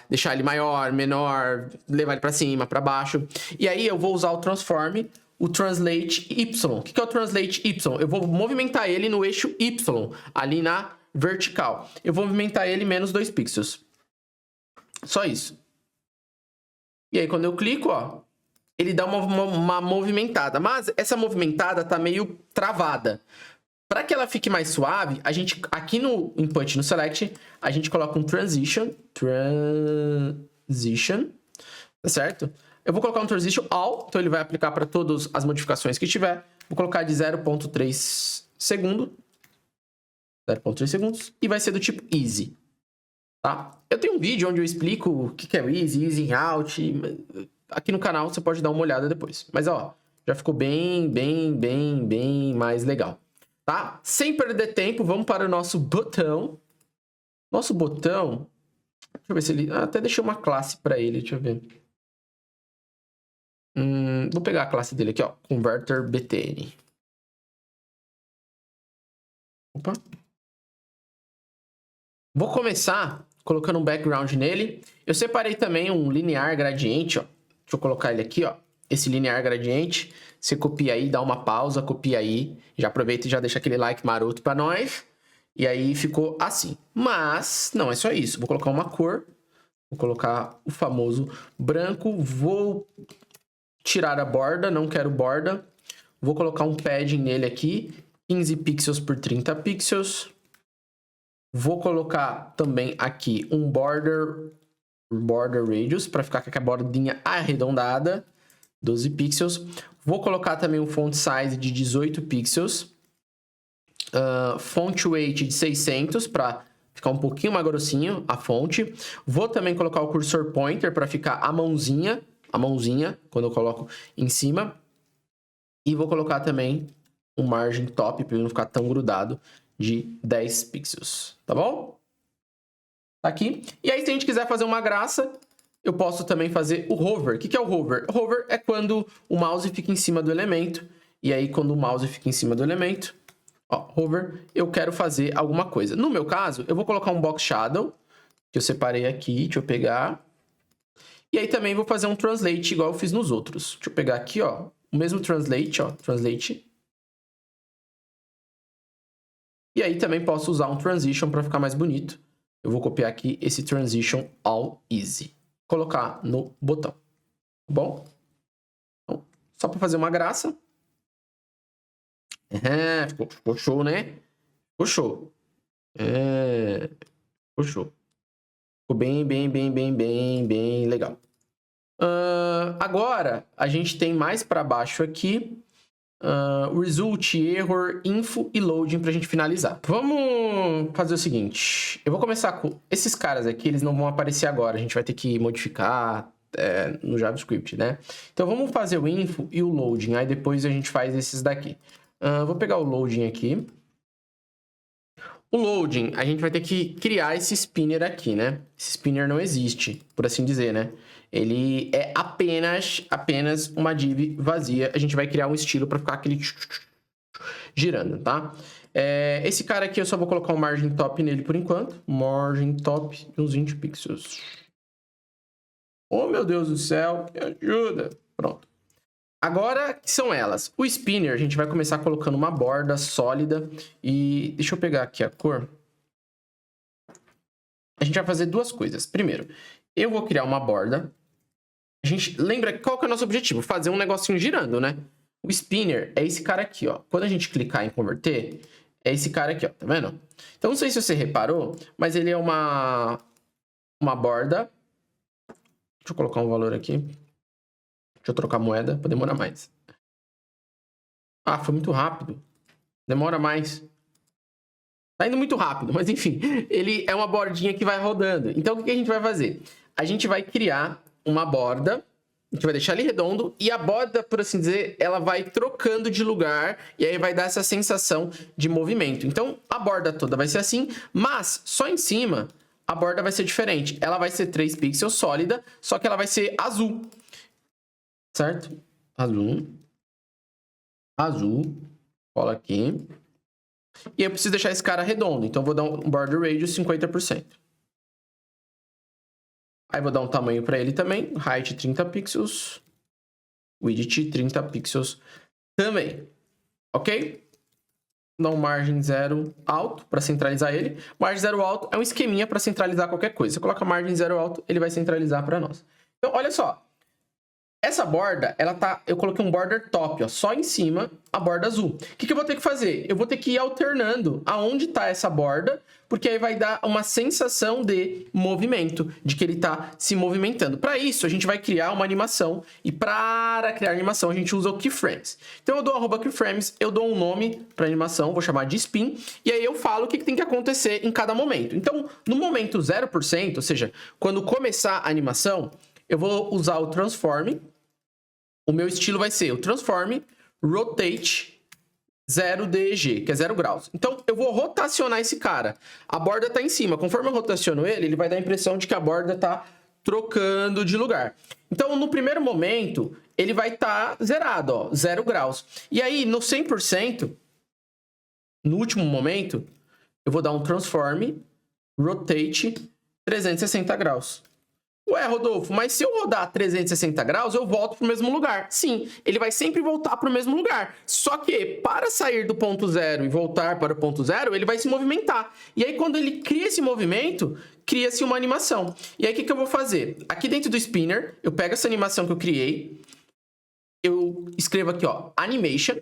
deixar ele maior, menor, levar ele pra cima, pra baixo. E aí eu vou usar o transform, o translate Y. O que é o translate Y? Eu vou movimentar ele no eixo Y, ali na vertical. Eu vou movimentar ele menos 2 pixels. Só isso. E aí quando eu clico, ó, ele dá uma movimentada. Mas essa movimentada tá meio travada. Para que ela fique mais suave, a gente, aqui no input, no select, a gente coloca um transition, tá certo? Eu vou colocar um transition all, então ele vai aplicar para todas as modificações que tiver. Vou colocar de 0.3 segundo, 0.3 segundos, e vai ser do tipo easy, tá? Eu tenho um vídeo onde eu explico o que é o easy out, aqui no canal você pode dar uma olhada depois. Mas, ó, já ficou bem mais legal. Tá? Sem perder tempo, vamos para o nosso botão. Nosso botão... Deixa eu ver se ele... até deixei uma classe para ele, deixa eu ver. Vou pegar a classe dele aqui, ó. Converter btn. Opa. Vou começar colocando um background nele. Eu separei também um linear gradiente, ó. Deixa eu colocar ele aqui, ó. Esse linear gradiente, você copia aí, dá uma pausa, copia aí, já aproveita e já deixa aquele like maroto pra nós. E aí ficou assim. Mas não é só isso. Vou colocar uma cor, vou colocar o famoso branco, vou tirar a borda, não quero borda. Vou colocar um padding nele aqui, 15 pixels por 30 pixels. Vou colocar também aqui um border radius, para ficar com a bordinha arredondada, 12 pixels. Vou colocar também um font size de 18 pixels. Font weight de 600, para ficar um pouquinho mais grossinho a fonte. Vou também colocar o cursor pointer, para ficar a mãozinha, quando eu coloco em cima. E vou colocar também um margem top, para ele não ficar tão grudado, de 10 pixels, tá bom? Tá aqui. E aí, se a gente quiser fazer uma graça, eu posso também fazer o hover. O que é o hover? Hover é quando o mouse fica em cima do elemento. E aí, quando o mouse fica em cima do elemento, ó, hover, eu quero fazer alguma coisa. No meu caso, eu vou colocar um box shadow, que eu separei aqui, deixa eu pegar. E aí também vou fazer um translate, igual eu fiz nos outros. Deixa eu pegar aqui, ó, o mesmo translate, ó, translate. E aí também posso usar um transition para ficar mais bonito. Eu vou copiar aqui esse transition all easy. Colocar no botão. Tá bom? Então, só para fazer uma graça. Ficou show, né? Ficou show. Ficou show. Ficou bem legal. Agora, a gente tem mais para baixo aqui result, error, info e loading pra gente finalizar. Vamos fazer o seguinte. Eu vou começar com esses caras aqui, eles não vão aparecer agora. A gente vai ter que modificar no JavaScript, né? Então, vamos fazer o info e o loading. Aí, depois a gente faz esses daqui. Vou pegar o loading aqui. O loading, a gente vai ter que criar esse spinner aqui, né? Esse spinner não existe, por assim dizer, né? Ele é apenas uma div vazia. A gente vai criar um estilo para ficar aquele girando, tá? Esse cara aqui eu só vou colocar um margin top nele por enquanto. Margin top de uns 20 pixels. Oh, meu Deus do céu, me ajuda. Pronto. Agora, que são elas? O spinner, a gente vai começar colocando uma borda sólida. E deixa eu pegar aqui a cor. A gente vai fazer duas coisas. Primeiro, eu vou criar uma borda. A gente lembra qual que é o nosso objetivo? Fazer um negocinho girando, né? O spinner é esse cara aqui, ó. Quando a gente clicar em converter, é esse cara aqui, ó. Tá vendo? Então, não sei se você reparou, mas ele é uma borda. Deixa eu colocar um valor aqui. Deixa eu trocar a moeda para demorar mais. Ah, foi muito rápido. Demora mais. Tá indo muito rápido, mas enfim. Ele é uma bordinha que vai rodando. Então, o que a gente vai fazer? A gente vai criar uma borda. A gente vai deixar ele redondo. E a borda, por assim dizer, ela vai trocando de lugar. E aí vai dar essa sensação de movimento. Então, a borda toda vai ser assim. Mas, só em cima, a borda vai ser diferente. Ela vai ser 3 pixels sólida. Só que ela vai ser azul. Certo? Azul. Cola aqui. E eu preciso deixar esse cara redondo. Então, eu vou dar um border radius 50%. Aí, vou dar um tamanho para ele também. Height 30 pixels. Width 30 pixels também. Ok? Vou dar um margem 0 alto para centralizar ele. Margem 0 alto é um esqueminha para centralizar qualquer coisa. Você coloca margem 0 alto, ele vai centralizar para nós. Então, olha só. Essa borda, eu coloquei um border top, ó, só em cima, a borda azul. O que eu vou ter que fazer? Eu vou ter que ir alternando aonde está essa borda, porque aí vai dar uma sensação de movimento, de que ele está se movimentando. Para isso, a gente vai criar uma animação, e para criar animação, a gente usa o keyframes. Então, eu dou @keyframes, eu dou um nome para animação, vou chamar de spin, e aí eu falo o que tem que acontecer em cada momento. Então, no momento 0%, ou seja, quando começar a animação, eu vou usar o transform. O meu estilo vai ser o transform rotate 0DG, que é 0 graus. Então, eu vou rotacionar esse cara. A borda está em cima. Conforme eu rotaciono ele, ele vai dar a impressão de que a borda está trocando de lugar. Então, no primeiro momento, ele vai estar zerado, ó, 0 graus. E aí, no 100%, no último momento, eu vou dar um transform rotate 360 graus. Ué, Rodolfo, mas se eu rodar 360 graus, eu volto para o mesmo lugar. Sim, ele vai sempre voltar para o mesmo lugar. Só que, para sair do ponto zero e voltar para o ponto zero, ele vai se movimentar. E aí, quando ele cria esse movimento, cria-se uma animação. E aí, o que eu vou fazer? Aqui dentro do spinner, eu pego essa animação que eu criei, eu escrevo aqui, ó, animation.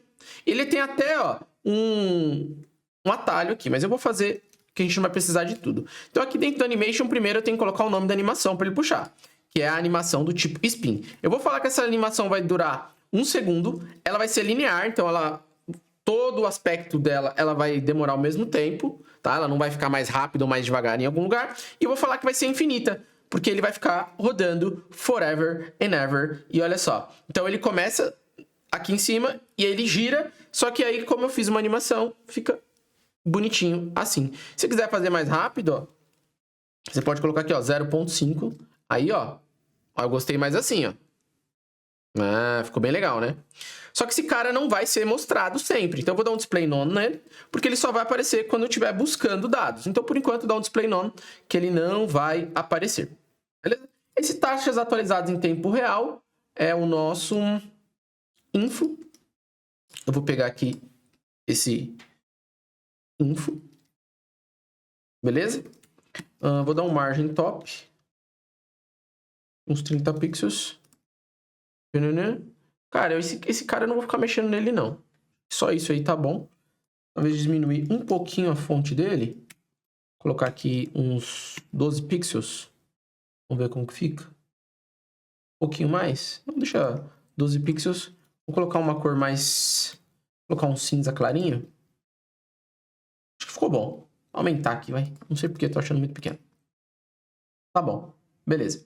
Ele tem até, ó, um atalho aqui, mas eu vou fazer que a gente não vai precisar de tudo. Então, aqui dentro do animation, primeiro eu tenho que colocar o nome da animação para ele puxar, que é a animação do tipo spin. Eu vou falar que essa animação vai durar 1 segundo, ela vai ser linear, então todo o aspecto dela, ela vai demorar o mesmo tempo, tá? Ela não vai ficar mais rápido ou mais devagar em algum lugar. E eu vou falar que vai ser infinita, porque ele vai ficar rodando forever and ever. E olha só, então ele começa aqui em cima e ele gira, só que aí, como eu fiz uma animação, fica bonitinho assim. Se quiser fazer mais rápido, ó, você pode colocar aqui, ó, 0.5. Aí, ó, eu gostei mais assim, ó. Ah, ficou bem legal, né? Só que esse cara não vai ser mostrado sempre. Então, eu vou dar um display none nele, porque ele só vai aparecer quando eu estiver buscando dados. Então, por enquanto, dá um display none, que ele não vai aparecer. Beleza? Esse taxas atualizadas em tempo real é o nosso info. Eu vou pegar aqui esse info. Beleza? Vou dar um margin top. Uns 30 pixels. Cara, esse cara eu não vou ficar mexendo nele, não. Só isso aí tá bom. Talvez diminuir um pouquinho a fonte dele. Colocar aqui uns 12 pixels. Vamos ver como que fica. Um pouquinho mais. Vamos deixar 12 pixels. Vou colocar uma cor mais... Vou colocar um cinza clarinho. Acho que ficou bom. Vou aumentar aqui, vai. Não sei porque eu tô achando muito pequeno. Tá bom. Beleza.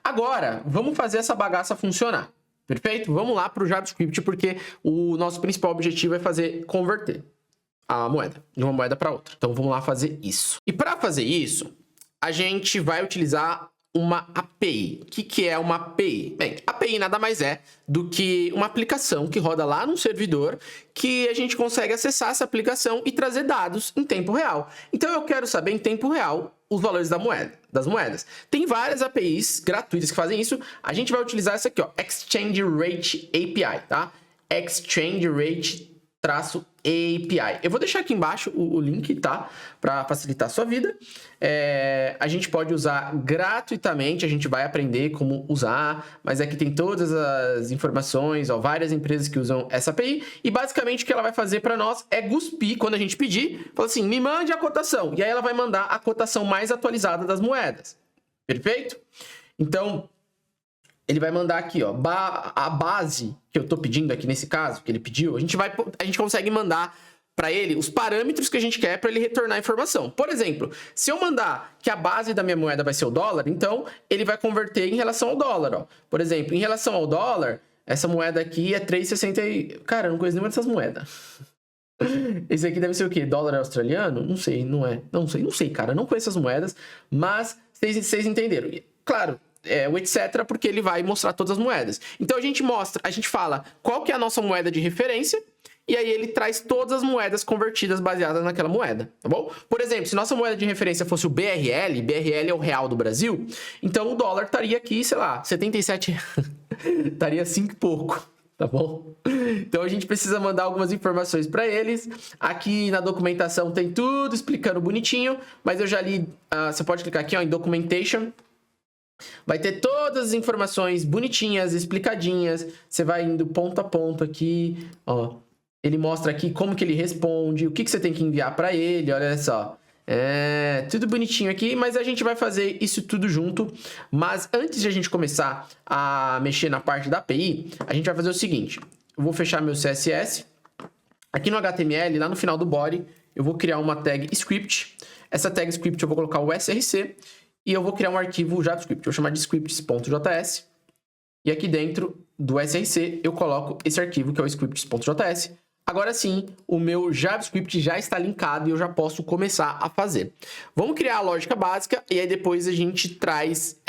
Agora, vamos fazer essa bagaça funcionar. Perfeito? Vamos lá para o JavaScript, porque o nosso principal objetivo é converter a moeda de uma moeda para outra. Então, vamos lá fazer isso. E para fazer isso, a gente vai utilizar uma API. O que é uma API? Bem, API nada mais é do que uma aplicação que roda lá num servidor que a gente consegue acessar essa aplicação e trazer dados em tempo real. Então, eu quero saber em tempo real os valores das moedas. Tem várias APIs gratuitas que fazem isso. A gente vai utilizar essa aqui, ó, Exchange Rate API, tá? Exchange Rate API. Eu vou deixar aqui embaixo o link, tá? Para facilitar a sua vida. A gente pode usar gratuitamente, a gente vai aprender como usar, mas aqui tem todas as informações, ó, várias empresas que usam essa API, e basicamente o que ela vai fazer para nós é cuspir quando a gente pedir, fala assim, me mande a cotação, e aí ela vai mandar a cotação mais atualizada das moedas. Perfeito? Então, ele vai mandar aqui, ó, a base que eu tô pedindo aqui nesse caso, que ele pediu, a gente consegue mandar para ele os parâmetros que a gente quer para ele retornar a informação. Por exemplo, se eu mandar que a base da minha moeda vai ser o dólar, então ele vai converter em relação ao dólar, ó. Por exemplo, em relação ao dólar, essa moeda aqui é 3,60. Cara, eu não conheço nenhuma dessas moedas. Esse aqui deve ser o quê? Dólar australiano? Não sei, não é. Não sei, cara. Eu não conheço as moedas, mas vocês entenderam. Claro, o etc, porque ele vai mostrar todas as moedas. Então a gente fala qual que é a nossa moeda de referência, e aí ele traz todas as moedas convertidas baseadas naquela moeda, tá bom? Por exemplo, se nossa moeda de referência fosse o BRL é o real do Brasil, então o dólar estaria aqui, sei lá, 77, estaria 5 e pouco, tá bom? Então a gente precisa mandar algumas informações para eles. Aqui na documentação tem tudo explicando bonitinho, mas eu já li, você pode clicar aqui, ó, em Documentation. Vai ter todas as informações bonitinhas, explicadinhas. Você vai indo ponto a ponto aqui, ó. Ele mostra aqui como que ele responde, o que você tem que enviar para ele, olha só. Tudo bonitinho aqui, mas a gente vai fazer isso tudo junto. Mas antes de a gente começar a mexer na parte da API, a gente vai fazer o seguinte. Eu vou fechar meu CSS. Aqui no HTML, lá no final do body, eu vou criar uma tag script. Essa tag script eu vou colocar o src. E eu vou criar um arquivo JavaScript, vou chamar de scripts.js. E aqui dentro do src eu coloco esse arquivo que é o scripts.js. Agora sim, o meu JavaScript já está linkado e eu já posso começar a fazer. Vamos criar a lógica básica e aí depois a gente traz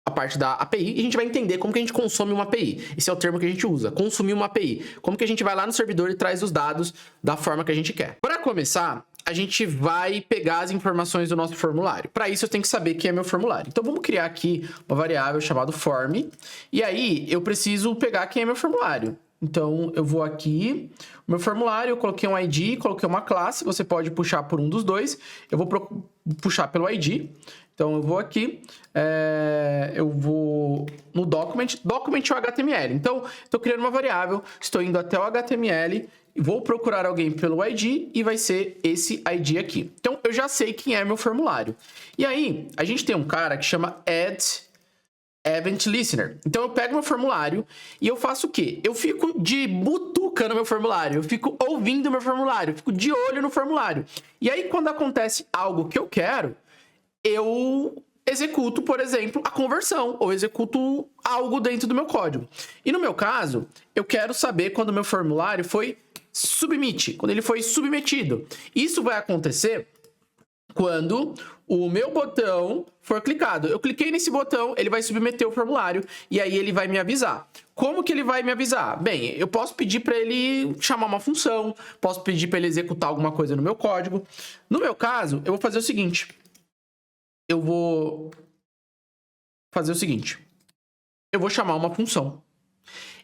a parte da API e a gente vai entender como que a gente consome uma API. Esse é o termo que a gente usa, consumir uma API. Como que a gente vai lá no servidor e traz os dados da forma que a gente quer. Para começar, a gente vai pegar as informações do nosso formulário. Para isso, eu tenho que saber quem é meu formulário. Então, vamos criar aqui uma variável chamada form. E aí, eu preciso pegar quem é meu formulário. Então, eu vou aqui, o meu formulário, eu coloquei um ID, coloquei uma classe, você pode puxar por um dos dois. Eu vou puxar pelo ID. Então, eu vou aqui, eu vou no document é o HTML. Então, estou criando uma variável, estou indo até o HTML, vou procurar alguém pelo ID e vai ser esse ID aqui. Então, eu já sei quem é meu formulário. E aí, a gente tem um cara que chama Add Event Listener. Então, eu pego meu formulário e eu faço o quê? Eu fico de butuca no meu formulário, eu fico ouvindo meu formulário, eu fico de olho no formulário. E aí, quando acontece algo que eu quero, eu executo, por exemplo, a conversão, ou executo algo dentro do meu código. E no meu caso, eu quero saber quando o meu formulário foi submit, quando ele foi submetido. Isso vai acontecer quando o meu botão for clicado. Eu cliquei nesse botão, ele vai submeter o formulário e aí ele vai me avisar. Como que ele vai me avisar? Bem, eu posso pedir para ele chamar uma função, posso pedir para ele executar alguma coisa no meu código. No meu caso, eu vou fazer o seguinte. Eu vou chamar uma função.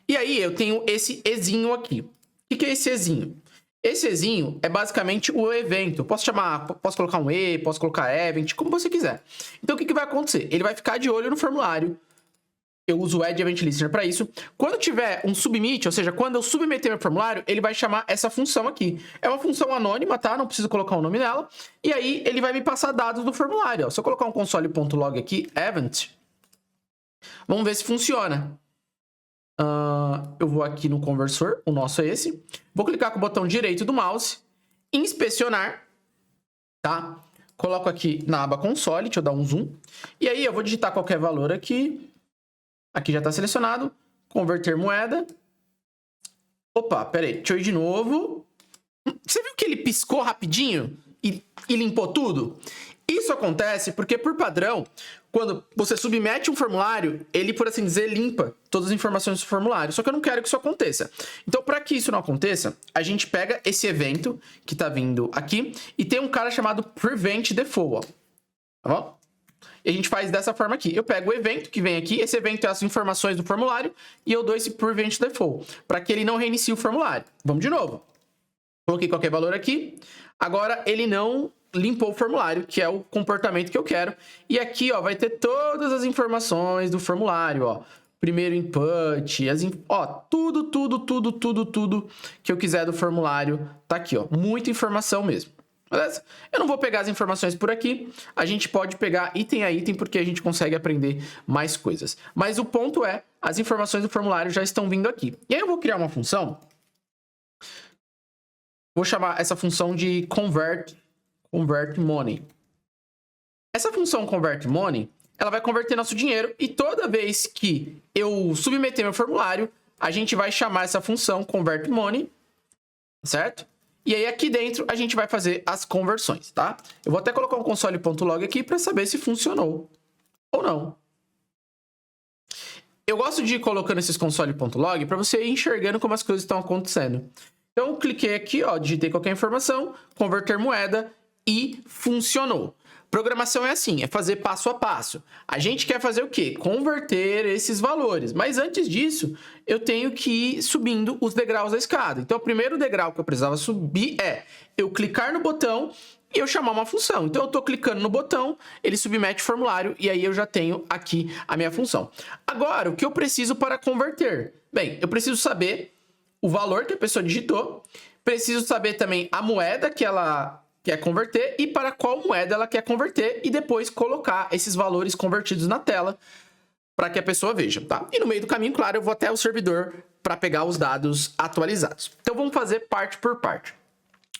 E aí eu tenho esse ezinho aqui. O que é esse ezinho? Esse ezinho é basicamente o evento. Posso colocar um e, posso colocar event, como você quiser. Então o que vai acontecer? Ele vai ficar de olho no formulário. Eu uso o Add Event Listener para isso. Quando tiver um submit, ou seja, quando eu submeter meu formulário, ele vai chamar essa função aqui. É uma função anônima, tá? Não preciso colocar o nome nela. E aí, ele vai me passar dados do formulário. Ó. Se eu colocar um console.log aqui, event, vamos ver se funciona. Eu vou aqui no conversor, o nosso é esse. Vou clicar com o botão direito do mouse, inspecionar, tá? Coloco aqui na aba console, deixa eu dar um zoom. E aí, eu vou digitar qualquer valor aqui. Aqui já está selecionado. Converter moeda. Opa, peraí. Deixa eu ir de novo. Você viu que ele piscou rapidinho e limpou tudo? Isso acontece porque, por padrão, quando você submete um formulário, ele, por assim dizer, limpa todas as informações do formulário. Só que eu não quero que isso aconteça. Então, para que isso não aconteça, a gente pega esse evento que está vindo aqui e tem um cara chamado Prevent Default. Tá bom? E a gente faz dessa forma aqui. Eu pego o evento que vem aqui, esse evento é as informações do formulário, e eu dou esse Prevent Default, para que ele não reinicie o formulário. Vamos de novo. Coloquei qualquer valor aqui. Agora, ele não limpou o formulário, que é o comportamento que eu quero. E aqui, ó, vai ter todas as informações do formulário, ó. Primeiro input, tudo que eu quiser do formulário tá aqui, ó. Muita informação mesmo. Beleza? Eu não vou pegar as informações por aqui, a gente pode pegar item a item porque a gente consegue aprender mais coisas. Mas o ponto é, as informações do formulário já estão vindo aqui. E aí eu vou criar uma função, vou chamar essa função de convert money. Essa função convert money, ela vai converter nosso dinheiro e toda vez que eu submeter meu formulário, a gente vai chamar essa função convert money, certo? E aí, aqui dentro, a gente vai fazer as conversões, tá? Eu vou até colocar um console.log aqui para saber se funcionou ou não. Eu gosto de ir colocando esses console.log para você ir enxergando como as coisas estão acontecendo. Então, eu cliquei aqui, ó, digitei qualquer informação, converter moeda e funcionou. Programação é assim, é fazer passo a passo. A gente quer fazer o quê? Converter esses valores. Mas antes disso, eu tenho que ir subindo os degraus da escada. Então, o primeiro degrau que eu precisava subir é eu clicar no botão e eu chamar uma função. Então, eu estou clicando no botão, ele submete o formulário e aí eu já tenho aqui a minha função. Agora, o que eu preciso para converter? Bem, eu preciso saber o valor que a pessoa digitou, preciso saber também a moeda que ela quer converter e para qual moeda ela quer converter e depois colocar esses valores convertidos na tela para que a pessoa veja, tá? E no meio do caminho, claro, eu vou até o servidor para pegar os dados atualizados. Então, vamos fazer parte por parte.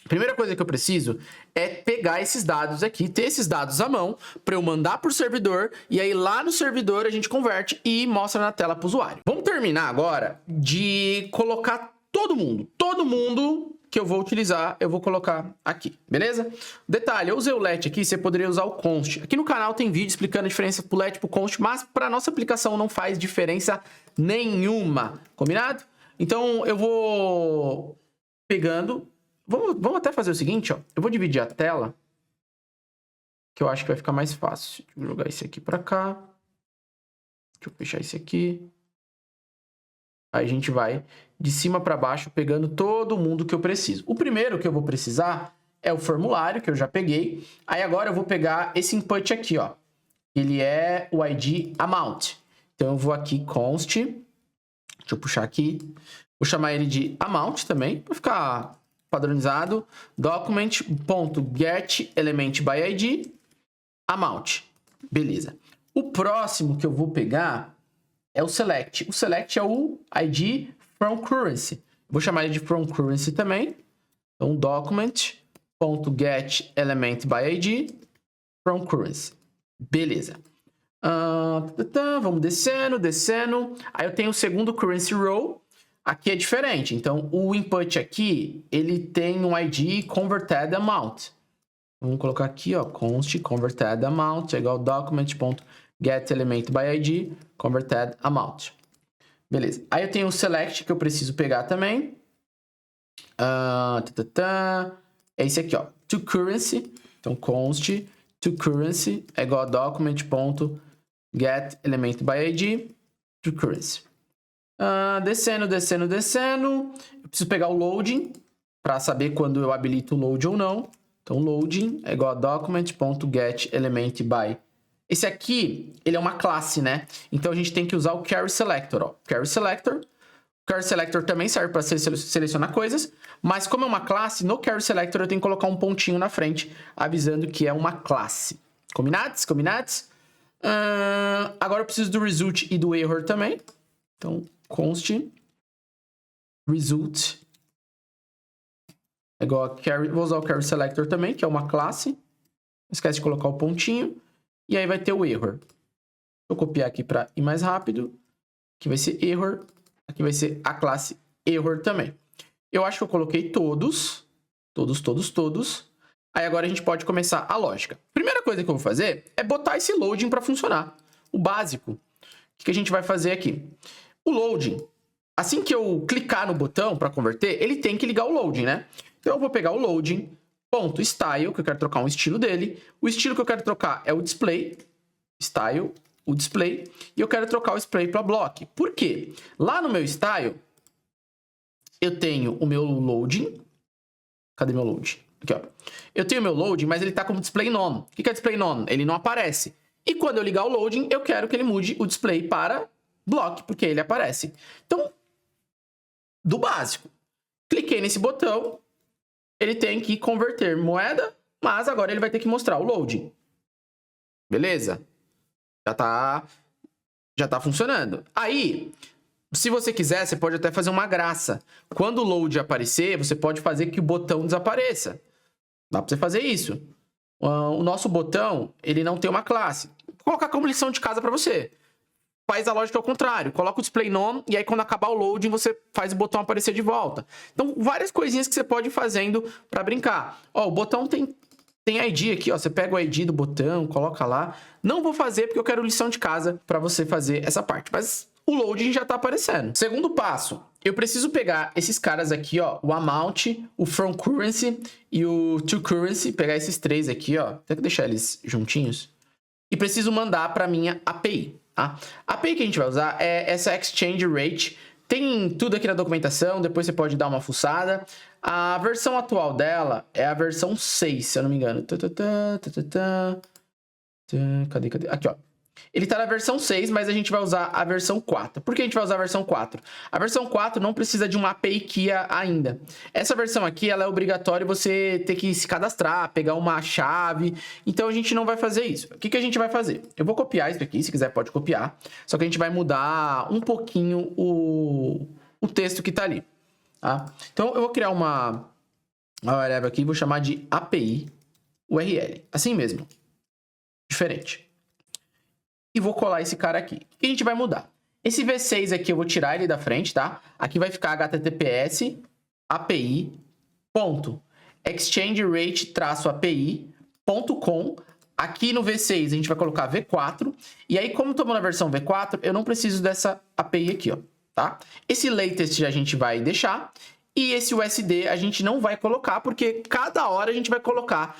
A primeira coisa que eu preciso é pegar esses dados aqui, ter esses dados à mão para eu mandar para o servidor e aí lá no servidor a gente converte e mostra na tela para o usuário. Vamos terminar agora de colocar todo mundo que eu vou utilizar, eu vou colocar aqui, beleza? Detalhe, eu usei o let aqui, você poderia usar o const. Aqui no canal tem vídeo explicando a diferença pro let e pro const, mas para nossa aplicação não faz diferença nenhuma, combinado? Então eu vou pegando, vamos até fazer o seguinte, ó, eu vou dividir a tela, que eu acho que vai ficar mais fácil. Deixa eu jogar esse aqui para cá, deixa eu fechar esse aqui. Aí a gente vai de cima para baixo pegando todo mundo que eu preciso. O primeiro que eu vou precisar é o formulário, que eu já peguei. Aí agora eu vou pegar esse input aqui, ó. Ele é o ID amount. Então eu vou aqui const, deixa eu puxar aqui, vou chamar ele de amount também, para ficar padronizado, document.getElementById, amount, beleza. O próximo que eu vou pegar é o select. O select é o ID from currency. Vou chamar ele de from currency também. Então, document.getElementById from currency. Beleza. Vamos descendo. Aí eu tenho o segundo currency row. Aqui é diferente. Então, o input aqui, ele tem um ID converted amount. Vamos colocar aqui, ó, const converted amount é igual document.getElementById converted amount. Beleza. Aí eu tenho o select que eu preciso pegar também. É esse aqui, ó, toCurrency. Então, const toCurrency é igual a document.getElementById toCurrency. Descendo. Eu preciso pegar o loading para saber quando eu habilito o load ou não. Então, loading é igual a document.getElementBy. Esse aqui, ele é uma classe, né? Então, a gente tem que usar o carry selector, ó. Carry selector. O carry selector também serve para selecionar coisas, mas como é uma classe, no carry selector eu tenho que colocar um pontinho na frente, avisando que é uma classe. Combinados? Agora eu preciso do result e do error também. Então, const result é igual a carry. Vou usar o carry selector também, que é uma classe. Não esquece de colocar o pontinho. E aí vai ter o error. Vou copiar aqui para ir mais rápido. Aqui vai ser error. Aqui vai ser a classe error também. Eu acho que eu coloquei todos. Aí agora a gente pode começar a lógica. Primeira coisa que eu vou fazer é botar esse loading para funcionar. O básico. O que a gente vai fazer aqui? O loading, assim que eu clicar no botão para converter, ele tem que ligar o loading, né? Então eu vou pegar o loading, ponto style, que eu quero trocar um estilo dele. O estilo que eu quero trocar é o display, style, o display. E eu quero trocar o display para block. Por quê? Lá no meu style, eu tenho o meu loading. Cadê meu loading? Aqui, ó. Eu tenho o meu loading, mas ele está como display none. O que é display none? Ele não aparece. E quando eu ligar o loading, eu quero que ele mude o display para block, porque ele aparece. Então, do básico. Cliquei nesse botão, ele tem que converter moeda, mas agora ele vai ter que mostrar o loading. Beleza? Já tá funcionando. Aí, se você quiser, você pode até fazer uma graça. Quando o load aparecer, você pode fazer que o botão desapareça. Dá pra você fazer isso. O nosso botão, ele não tem uma classe. Vou colocar como lição de casa para você. Faz a lógica ao contrário. Coloca o display none e aí quando acabar o loading, você faz o botão aparecer de volta. Então, várias coisinhas que você pode ir fazendo para brincar. Ó, o botão tem ID aqui, ó. Você pega o ID do botão, coloca lá. Não vou fazer porque eu quero lição de casa para você fazer essa parte. Mas o loading já tá aparecendo. Segundo passo, eu preciso pegar esses caras aqui, ó, o amount, o from currency e o to currency, pegar esses três aqui, ó, tem que deixar eles juntinhos, e preciso mandar para minha API, tá? A API que a gente vai usar é essa exchange rate, tem tudo aqui na documentação, depois você pode dar uma fuçada. A versão atual dela é a versão 6, se eu não me engano. Cadê? Aqui, ó. Ele tá na versão 6, mas a gente vai usar a versão 4. Por que a gente vai usar a versão 4? A versão 4 não precisa de uma API key ainda. Essa versão aqui, ela é obrigatória você ter que se cadastrar, pegar uma chave. Então, a gente não vai fazer isso. O que a gente vai fazer? Eu vou copiar isso aqui, se quiser pode copiar. Só que a gente vai mudar um pouquinho o texto que tá ali. Tá? Então, eu vou criar uma variável aqui, vou chamar de API URL. Assim mesmo. Diferente. E vou colar esse cara aqui. O que a gente vai mudar? Esse V6 aqui eu vou tirar ele da frente, tá? Aqui vai ficar https api.exchangerate-api.com. Aqui no V6 a gente vai colocar V4. E aí, como estamos na versão V4, eu não preciso dessa API aqui, ó, tá? Esse latest a gente vai deixar. E esse USD a gente não vai colocar, porque cada hora a gente vai colocar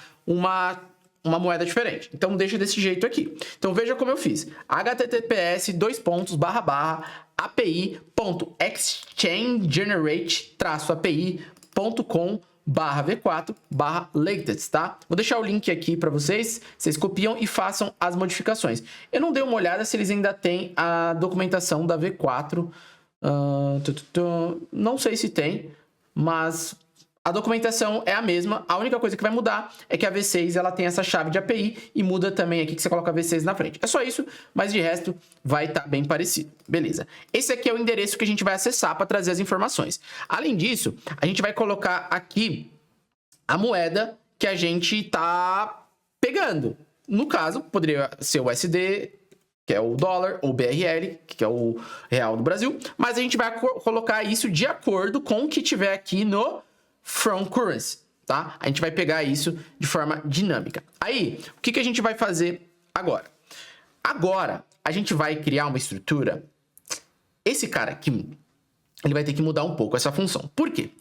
uma moeda diferente. Então, deixa desse jeito aqui. Então, veja como eu fiz. https://api.exchangegenerate-api.com /v4/latest, tá? Vou deixar o link aqui para vocês copiam e façam as modificações. Eu não dei uma olhada se eles ainda têm a documentação da V4, não sei se tem, mas a documentação é a mesma. A única coisa que vai mudar é que a V6 ela tem essa chave de API e muda também aqui que você coloca a V6 na frente. É só isso, mas de resto vai estar bem parecido. Beleza. Esse aqui é o endereço que a gente vai acessar para trazer as informações. Além disso, a gente vai colocar aqui a moeda que a gente está pegando. No caso, poderia ser o USD, que é o dólar, ou BRL, que é o real do Brasil, mas a gente vai colocar isso de acordo com o que tiver aqui no From Currency, tá? A gente vai pegar isso de forma dinâmica. Aí, o que a gente vai fazer agora? Agora, a gente vai criar uma estrutura. Esse cara aqui, ele vai ter que mudar um pouco essa função. Por quê?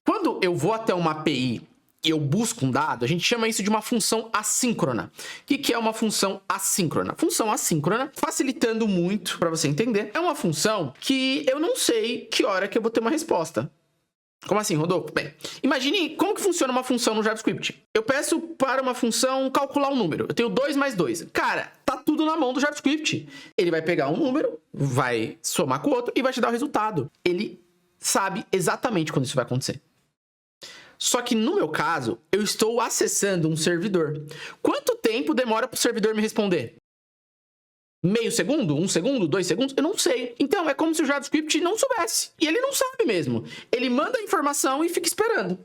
Quando eu vou até uma API e eu busco um dado, a gente chama isso de uma função assíncrona. O que é uma função assíncrona? Função assíncrona, facilitando muito para você entender, é uma função que eu não sei que hora que eu vou ter uma resposta. Como assim, Rodolfo? Bem, imagine como que funciona uma função no JavaScript. Eu peço para uma função calcular um número. Eu tenho 2 mais 2. Cara, tá tudo na mão do JavaScript. Ele vai pegar um número, vai somar com o outro e vai te dar o resultado. Ele sabe exatamente quando isso vai acontecer. Só que no meu caso, eu estou acessando um servidor. Quanto tempo demora para o servidor me responder? Meio segundo? 1 segundo? 2 segundos? Eu não sei. Então, é como se o JavaScript não soubesse. E ele não sabe mesmo. Ele manda a informação e fica esperando.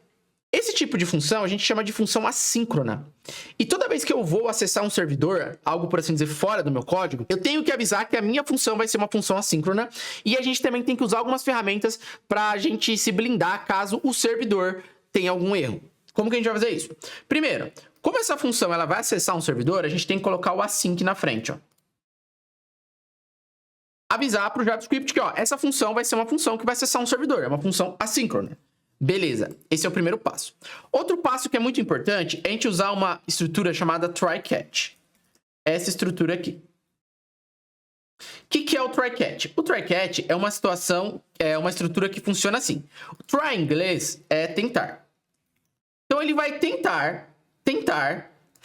Esse tipo de função a gente chama de função assíncrona. E toda vez que eu vou acessar um servidor, algo por assim dizer fora do meu código, eu tenho que avisar que a minha função vai ser uma função assíncrona. E a gente também tem que usar algumas ferramentas para a gente se blindar caso o servidor tenha algum erro. Como que a gente vai fazer isso? Primeiro, como essa função ela vai acessar um servidor, a gente tem que colocar o async na frente, ó. Avisar para o JavaScript que, ó, essa função vai ser uma função que vai acessar um servidor, é uma função assíncrona. Beleza, esse é o primeiro passo. Outro passo que é muito importante é a gente usar uma estrutura chamada try-catch. Essa estrutura aqui. O que é o try-catch? O try-catch é uma situação, é uma estrutura que funciona assim. O try em inglês é tentar. Então ele vai tentar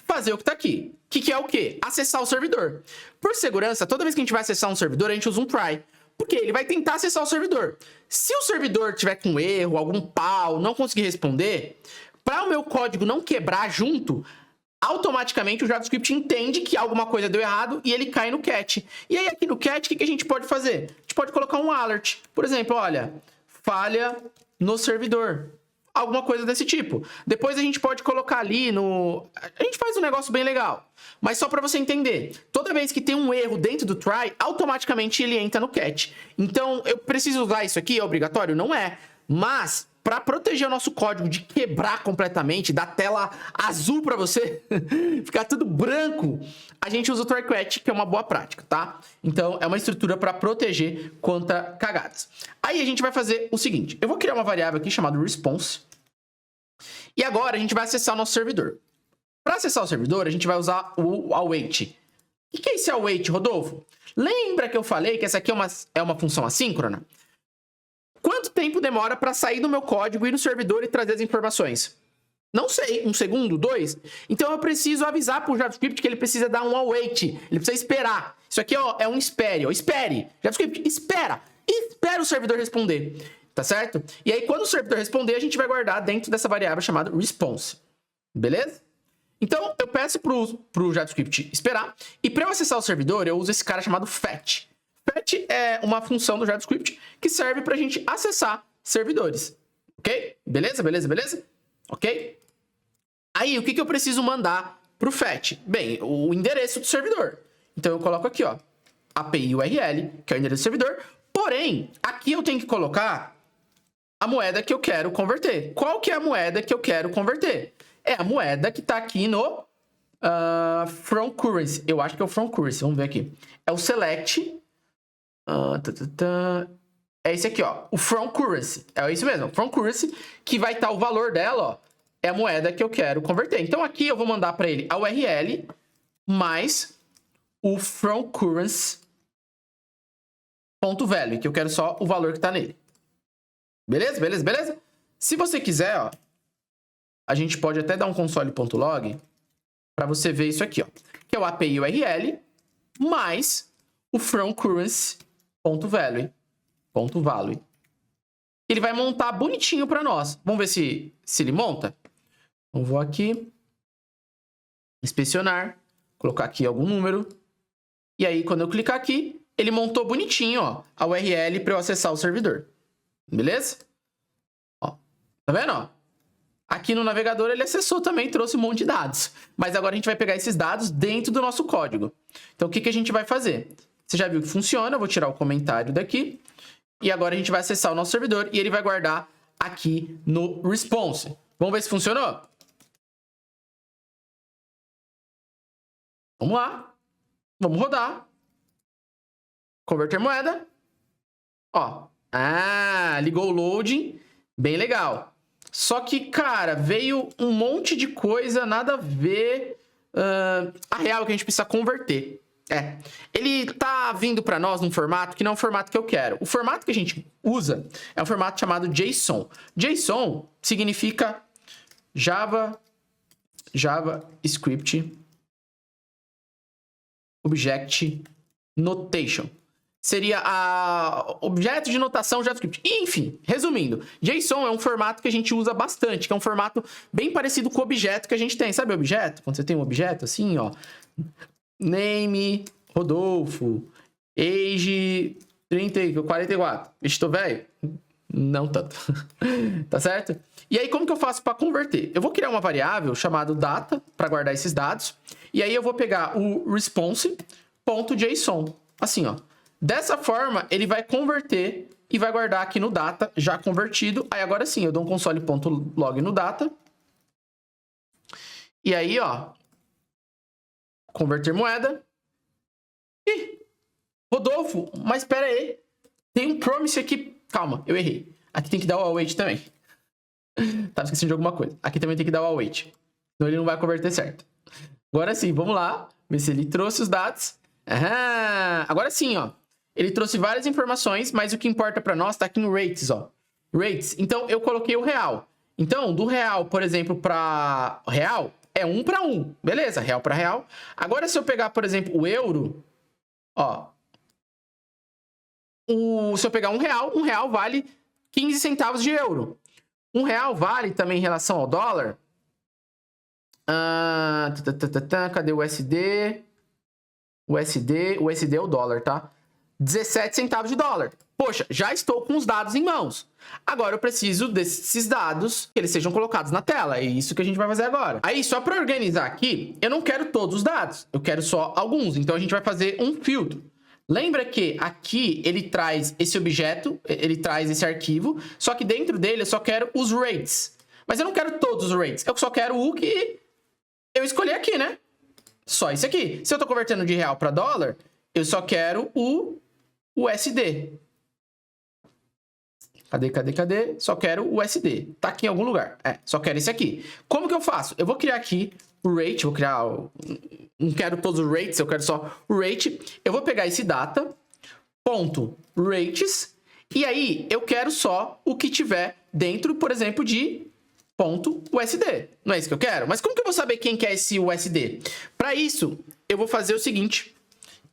fazer o que está aqui. Que é o quê? Acessar o servidor. Por segurança, toda vez que a gente vai acessar um servidor, a gente usa um try. Porque ele vai tentar acessar o servidor. Se o servidor tiver com erro, algum pau, não conseguir responder, para o meu código não quebrar junto, automaticamente o JavaScript entende que alguma coisa deu errado e ele cai no catch. E aí aqui no catch, o que a gente pode fazer? A gente pode colocar um alert. Por exemplo, olha, falha no servidor. Alguma coisa desse tipo. Depois a gente pode colocar ali no... A gente faz um negócio bem legal. Mas só para você entender. Toda vez que tem um erro dentro do try, automaticamente ele entra no catch. Então, eu preciso usar isso aqui? É obrigatório? Não é. Mas, para proteger o nosso código de quebrar completamente, da tela azul para você, ficar tudo branco, a gente usa o try-catch, que é uma boa prática, tá? Então, é uma estrutura para proteger contra cagadas. Aí a gente vai fazer o seguinte. Eu vou criar uma variável aqui chamada response. E agora a gente vai acessar o nosso servidor. Para acessar o servidor, a gente vai usar o await. O que é esse await, Rodolfo? Lembra que eu falei que essa aqui é uma função assíncrona? Quanto tempo demora para sair do meu código, ir no servidor e trazer as informações? Não sei, 1 segundo, 2? Então eu preciso avisar para o JavaScript que ele precisa dar um await. Ele precisa esperar. Isso aqui ó, é um espere. Ó. Espere. JavaScript, espera. Espera o servidor responder. Tá certo? E aí, quando o servidor responder, a gente vai guardar dentro dessa variável chamada response. Beleza? Então, eu peço pro JavaScript esperar. E para eu acessar o servidor, eu uso esse cara chamado fetch. Fetch é uma função do JavaScript que serve para a gente acessar servidores. Ok? Beleza? Beleza? Beleza? Ok? Aí, o que eu preciso mandar pro fetch? Bem, o endereço do servidor. Então, eu coloco aqui, ó, API URL, que é o endereço do servidor. Porém, aqui eu tenho que colocar a moeda que eu quero converter. Qual que é a moeda que eu quero converter? É a moeda que está aqui no From Currency. Eu acho que é o From Currency. Vamos ver aqui. É o Select. É esse aqui, ó. O From Currency. É isso mesmo. From Currency, que vai estar o valor dela, ó. É a moeda que eu quero converter. Então, aqui eu vou mandar para ele a URL mais o From Currency .value, que eu quero só o valor que está nele. Beleza? Beleza? Beleza? Se você quiser, ó, a gente pode até dar um console.log para você ver isso aqui, ó, que é o API URL mais o from currency.value. Ele vai montar bonitinho para nós. Vamos ver se ele monta. Então, vou aqui, inspecionar, colocar aqui algum número. E aí, quando eu clicar aqui, ele montou bonitinho, ó, a URL para eu acessar o servidor. Beleza? Ó, tá vendo, ó? Aqui no navegador ele acessou também, trouxe um monte de dados. Mas agora a gente vai pegar esses dados dentro do nosso código. Então, o que a gente vai fazer? Você já viu que funciona, eu vou tirar o comentário daqui. E agora a gente vai acessar o nosso servidor e ele vai guardar aqui no response. Vamos ver se funcionou? Vamos lá. Vamos rodar. Converter moeda. Ó. Ah, ligou o loading. Bem legal. Só que, cara, veio um monte de coisa, nada a ver. A real é que a gente precisa converter. Ele tá vindo para nós num formato que não é o formato que eu quero. O formato que a gente usa é um formato chamado JSON. JSON significa JavaScript Object Notation. Seria objeto de notação JavaScript. Enfim, resumindo, JSON é um formato que a gente usa bastante, que é um formato bem parecido com o objeto que a gente tem. Sabe objeto? Quando você tem um objeto assim, ó. Name, Rodolfo, age 44. Estou velho? Não tanto. Tá certo? E aí, como que eu faço para converter? Eu vou criar uma variável chamada data para guardar esses dados. E aí, eu vou pegar o response.json. Assim, ó. Dessa forma, ele vai converter e vai guardar aqui no data, já convertido. Aí, agora sim, eu dou um console.log no data. E aí, ó. Converter moeda. Ih, Rodolfo, mas espera aí. Tem um promise aqui. Calma, eu errei. Aqui tem que dar o await também. Tava esquecendo de alguma coisa. Aqui também tem que dar o await. Senão ele não vai converter certo. Agora sim, vamos lá. Ver se ele trouxe os dados. Agora sim, ó. Ele trouxe várias informações, mas o que importa para nós tá aqui no rates, ó. Rates. Então, eu coloquei o real. Então, do real, por exemplo, para real, é 1 para 1. Beleza, real para real. Agora, se eu pegar, por exemplo, o euro, ó. Se eu pegar um real vale 15 centavos de euro. Um real vale também em relação ao dólar. Cadê o USD? O USD é o dólar, tá? 17 centavos de dólar. Poxa, já estou com os dados em mãos. Agora eu preciso desses dados que eles sejam colocados na tela. É isso que a gente vai fazer agora. Aí, só para organizar aqui, eu não quero todos os dados. Eu quero só alguns. Então, a gente vai fazer um filtro. Lembra que aqui ele traz esse objeto, ele traz esse arquivo, só que dentro dele eu só quero os rates. Mas eu não quero todos os rates. Eu só quero o que eu escolhi aqui, né? Só isso aqui. Se eu tô convertendo de real para dólar, eu só quero o USD. Cadê? Só quero o USD. Tá aqui em algum lugar. Só quero esse aqui. Como que eu faço? Eu vou criar aqui o rate. Vou criar... Não quero todos os rates, eu quero só o rate. Eu vou pegar esse data, ponto rates, e aí eu quero só o que tiver dentro, por exemplo, de ponto USD. Não é isso que eu quero? Mas como que eu vou saber quem que é esse USD? Para isso, eu vou fazer o seguinte.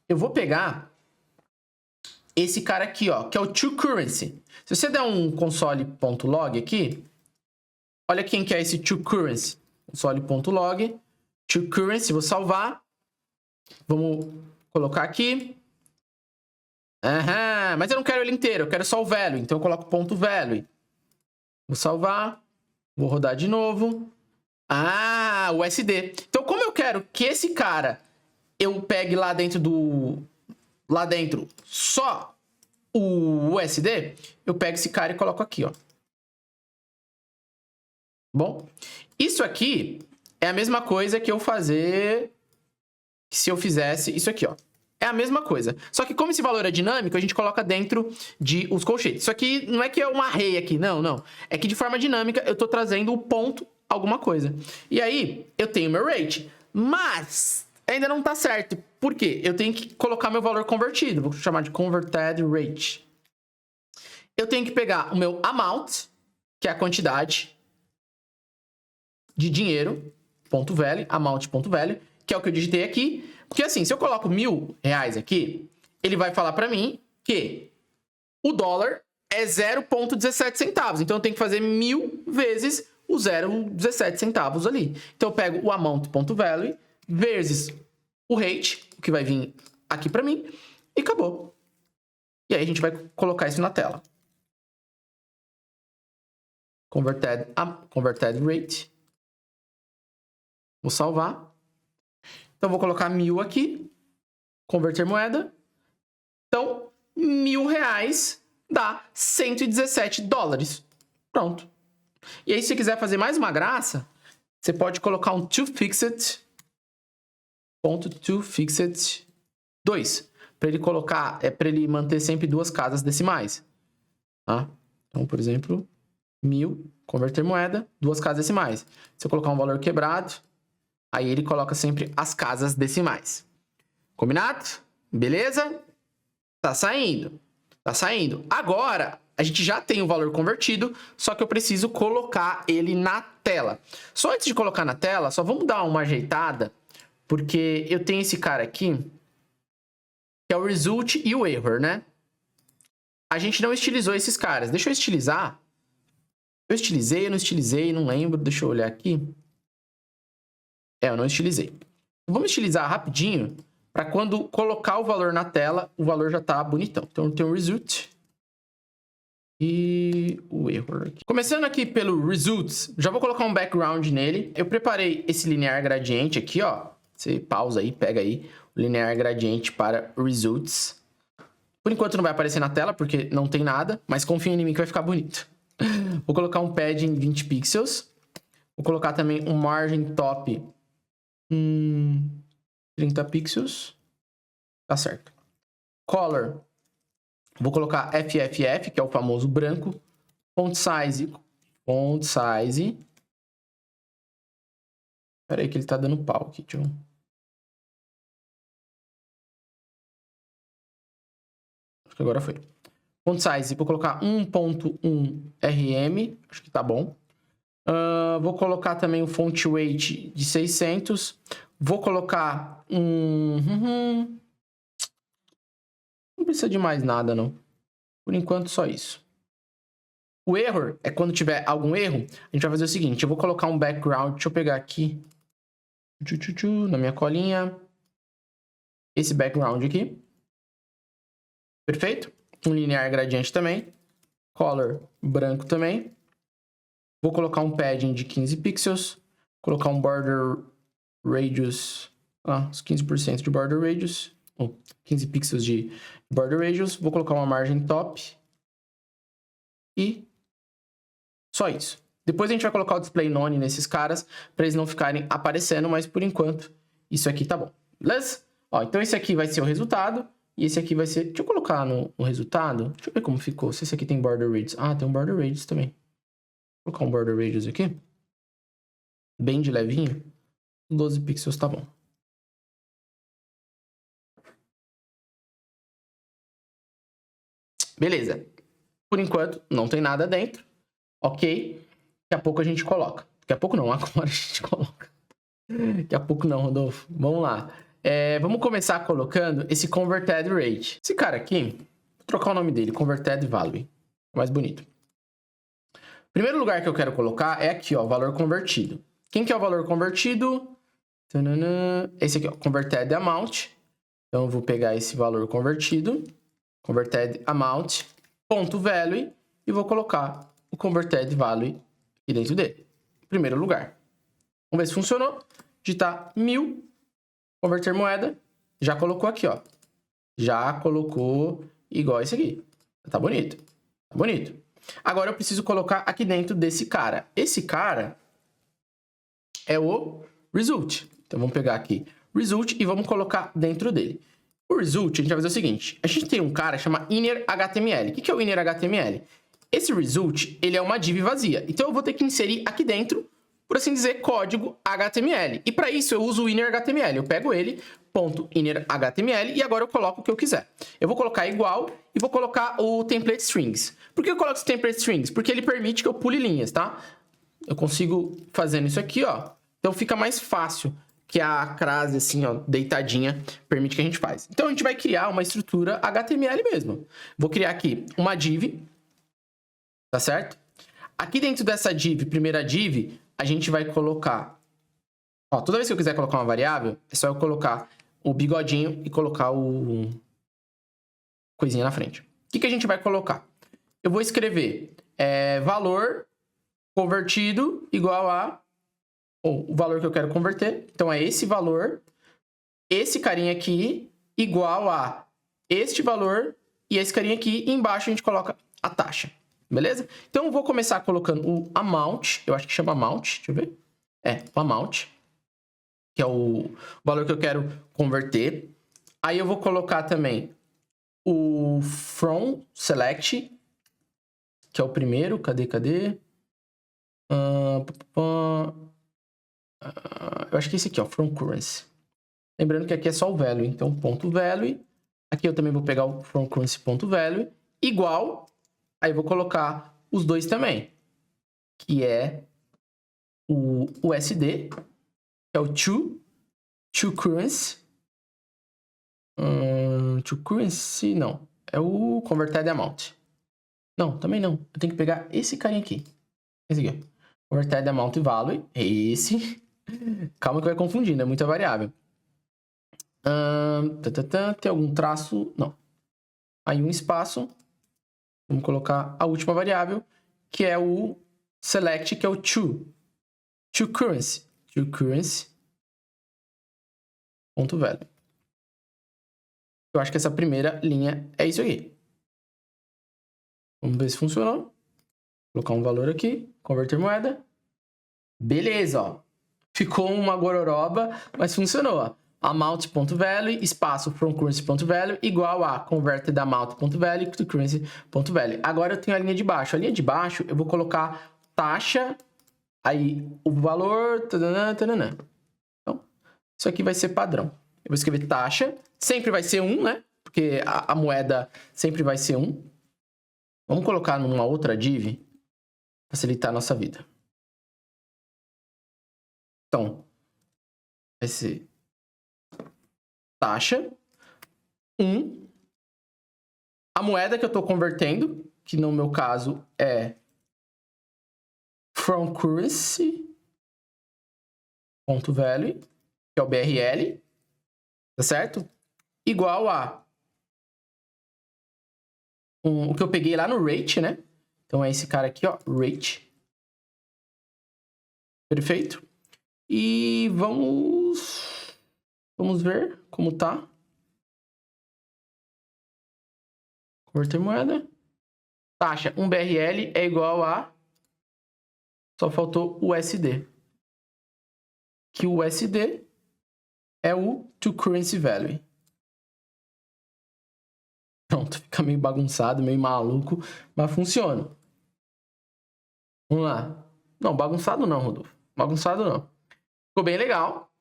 Eu vou pegar esse cara aqui, ó, que é o toCurrency. Se você der um console.log aqui, olha quem que é esse toCurrency. Console.log, toCurrency, vou salvar. Vamos colocar aqui. Mas eu não quero ele inteiro, eu quero só o value. Então eu coloco ponto value. Vou salvar. Vou rodar de novo. USD. Então, como eu quero que esse cara eu pegue lá dentro só o USD, eu pego esse cara e coloco aqui, ó. Bom, isso aqui é a mesma coisa que eu fazer se eu fizesse isso aqui, ó. É a mesma coisa. Só que como esse valor é dinâmico, a gente coloca dentro de os colchetes. Isso aqui não é que é um array aqui, não. É que de forma dinâmica eu tô trazendo o ponto alguma coisa. E aí eu tenho meu rate, mas ainda não tá certo. Por quê? Eu tenho que colocar meu valor convertido. Vou chamar de converted rate. Eu tenho que pegar o meu amount, que é a quantidade, de dinheiro, ponto value, amount, ponto value, que é o que eu digitei aqui. Porque assim, se eu coloco R$1.000 aqui, ele vai falar para mim que o dólar é 0,17 centavos. Então eu tenho que fazer 1.000 vezes o 0,17 centavos ali. Então eu pego o amount.value vezes o rate, o que vai vir aqui para mim, e acabou. E aí a gente vai colocar isso na tela. Converted rate. Vou salvar. Então vou colocar 1.000 aqui. Converter moeda. Então, R$1.000 dá 117 dólares. Pronto. E aí, se você quiser fazer mais uma graça, você pode colocar um toFixed, ponto toFixed 2, para ele colocar, para ele manter sempre duas casas decimais. Tá? Então, por exemplo, 1.000, converter moeda, duas casas decimais. Se eu colocar um valor quebrado, aí ele coloca sempre as casas decimais. Combinado? Beleza? Tá saindo. Tá saindo. Agora, a gente já tem o valor convertido, só que eu preciso colocar ele na tela. Só antes de colocar na tela, só vamos dar uma ajeitada, porque eu tenho esse cara aqui, que é o result e o error, né? A gente não estilizou esses caras. Deixa eu estilizar. Eu estilizei, eu não estilizei, não lembro. Deixa eu olhar aqui. Eu não estilizei. Vamos estilizar rapidinho, para quando colocar o valor na tela, o valor já tá bonitão. Então, tem o result e o error aqui. Começando aqui pelo results, já vou colocar um background nele. Eu preparei esse linear gradiente aqui, ó. Você pausa aí, pega aí o linear gradiente para results. Por enquanto não vai aparecer na tela, porque não tem nada, mas confia em mim que vai ficar bonito. Vou colocar um padding 20 pixels. Vou colocar também um margin top 30 pixels. Tá certo. Color. Vou colocar FFF, que é o famoso branco. Font size. Font size. Espera aí que ele tá dando pau aqui, tio. Acho que agora foi. Font size. Vou colocar 1.1 RM. Acho que tá bom. Vou colocar também o font weight de 600. Vou colocar não precisa de mais nada, não. Por enquanto, só isso. O error é quando tiver algum erro, a gente vai fazer o seguinte. Eu vou colocar um background. Deixa eu pegar aqui. Na minha colinha. Esse background aqui. Perfeito? Um linear gradiente também. Color branco também. Vou colocar um padding de 15 pixels. Colocar um border radius. Os 15% de border radius. 15 pixels de border radius. Vou colocar uma margem top. E só isso. Depois a gente vai colocar o display none nesses caras, para eles não ficarem aparecendo, mas por enquanto isso aqui tá bom. Beleza? Ó, então esse aqui vai ser o resultado. E esse aqui vai ser... Deixa eu colocar no resultado. Deixa eu ver como ficou. Se esse aqui tem border radius. Tem um border radius também. Vou colocar um border radius aqui. Bem de levinho. 12 pixels tá bom. Beleza. Por enquanto, não tem nada dentro. Ok. Daqui a pouco a gente coloca. Daqui a pouco não, agora a gente coloca. Daqui a pouco não, Rodolfo. Vamos lá. Vamos começar colocando esse converted rate. Esse cara aqui, vou trocar o nome dele, converted value. Mais bonito. Primeiro lugar que eu quero colocar é aqui, ó, valor convertido. Quem que é o valor convertido? Esse aqui, ó, converted amount. Então, eu vou pegar esse valor convertido, converted amount, ponto value, e vou colocar o converted value aqui dentro dele. Primeiro lugar. Vamos ver se funcionou. Digitar 1.000, converter moeda, já colocou aqui, ó. Já colocou igual esse aqui. Tá bonito. Tá bonito. Agora eu preciso colocar aqui dentro desse cara. Esse cara é o result. Então vamos pegar aqui result e vamos colocar dentro dele. O result, a gente vai fazer o seguinte. A gente tem um cara que chama inner HTML. O que é o inner HTML? Esse result, ele é uma div vazia. Então eu vou ter que inserir aqui dentro, por assim dizer, código HTML. E para isso eu uso o inner HTML. Eu pego ele, ponto inner HTML, e agora eu coloco o que eu quiser. Eu vou colocar igual e vou colocar o template strings. Por que eu coloco os template strings? Porque ele permite que eu pule linhas, tá? Eu consigo fazendo isso aqui, ó. Então fica mais fácil que a crase, assim, ó, deitadinha, permite que a gente faz. Então a gente vai criar uma estrutura HTML mesmo. Vou criar aqui uma div, tá certo? Aqui dentro dessa div, primeira div, a gente vai colocar... Ó, toda vez que eu quiser colocar uma variável, é só eu colocar o bigodinho e colocar o... coisinha na frente. O que a gente vai colocar? Eu vou escrever valor convertido igual a... o valor que eu quero converter. Então, é esse valor, esse carinha aqui, igual a este valor e esse carinha aqui. E embaixo a gente coloca a taxa. Beleza? Então, eu vou começar colocando o amount. Eu acho que chama amount. Deixa eu ver. O amount. Que é o valor que eu quero converter. Aí, eu vou colocar também o from select, que é o primeiro. Cadê? Eu acho que esse aqui, ó, from currency. Lembrando que aqui é só o value, então ponto value. Aqui eu também vou pegar o from currency ponto value igual. Aí eu vou colocar os dois também, que é o USD, que é o to currency. To currency, não. É o converted amount. Não, também não. Eu tenho que pegar esse carinha aqui. Esse aqui, ó. Converted amount value. Esse. Calma que vai confundindo, é muita variável. Tem algum traço? Não. Aí um espaço. Vamos colocar a última variável, que é o select, que é o to currency. To currency. Ponto value. Eu acho que essa primeira linha é isso aqui. Vamos ver se funcionou. Vou colocar um valor aqui. Converter moeda. Beleza, ó. Ficou uma gororoba, mas funcionou, ó. Amount.value, espaço from currency.value, igual a converted amount.value to currency.value. Agora eu tenho a linha de baixo. A linha de baixo eu vou colocar taxa, aí o valor... Tadanã. Então, isso aqui vai ser padrão. Eu vou escrever taxa, sempre vai ser 1, né? Porque a moeda sempre vai ser 1. Vamos colocar numa outra div, facilitar a nossa vida. Então, vai ser taxa 1. A moeda que eu estou convertendo, que no meu caso é from currency.value, que é o BRL, tá certo? Igual a o que eu peguei lá no rate, né? Então é esse cara aqui, ó, rate. Perfeito. E vamos ver como tá. Converter moeda. Taxa 1 BRL é igual a... Só faltou o USD. Que o USD é o to currency value. Pronto, fica meio bagunçado, meio maluco, mas funciona. Vamos lá. Não, bagunçado não, Rodolfo. Bagunçado não. Ficou bem legal.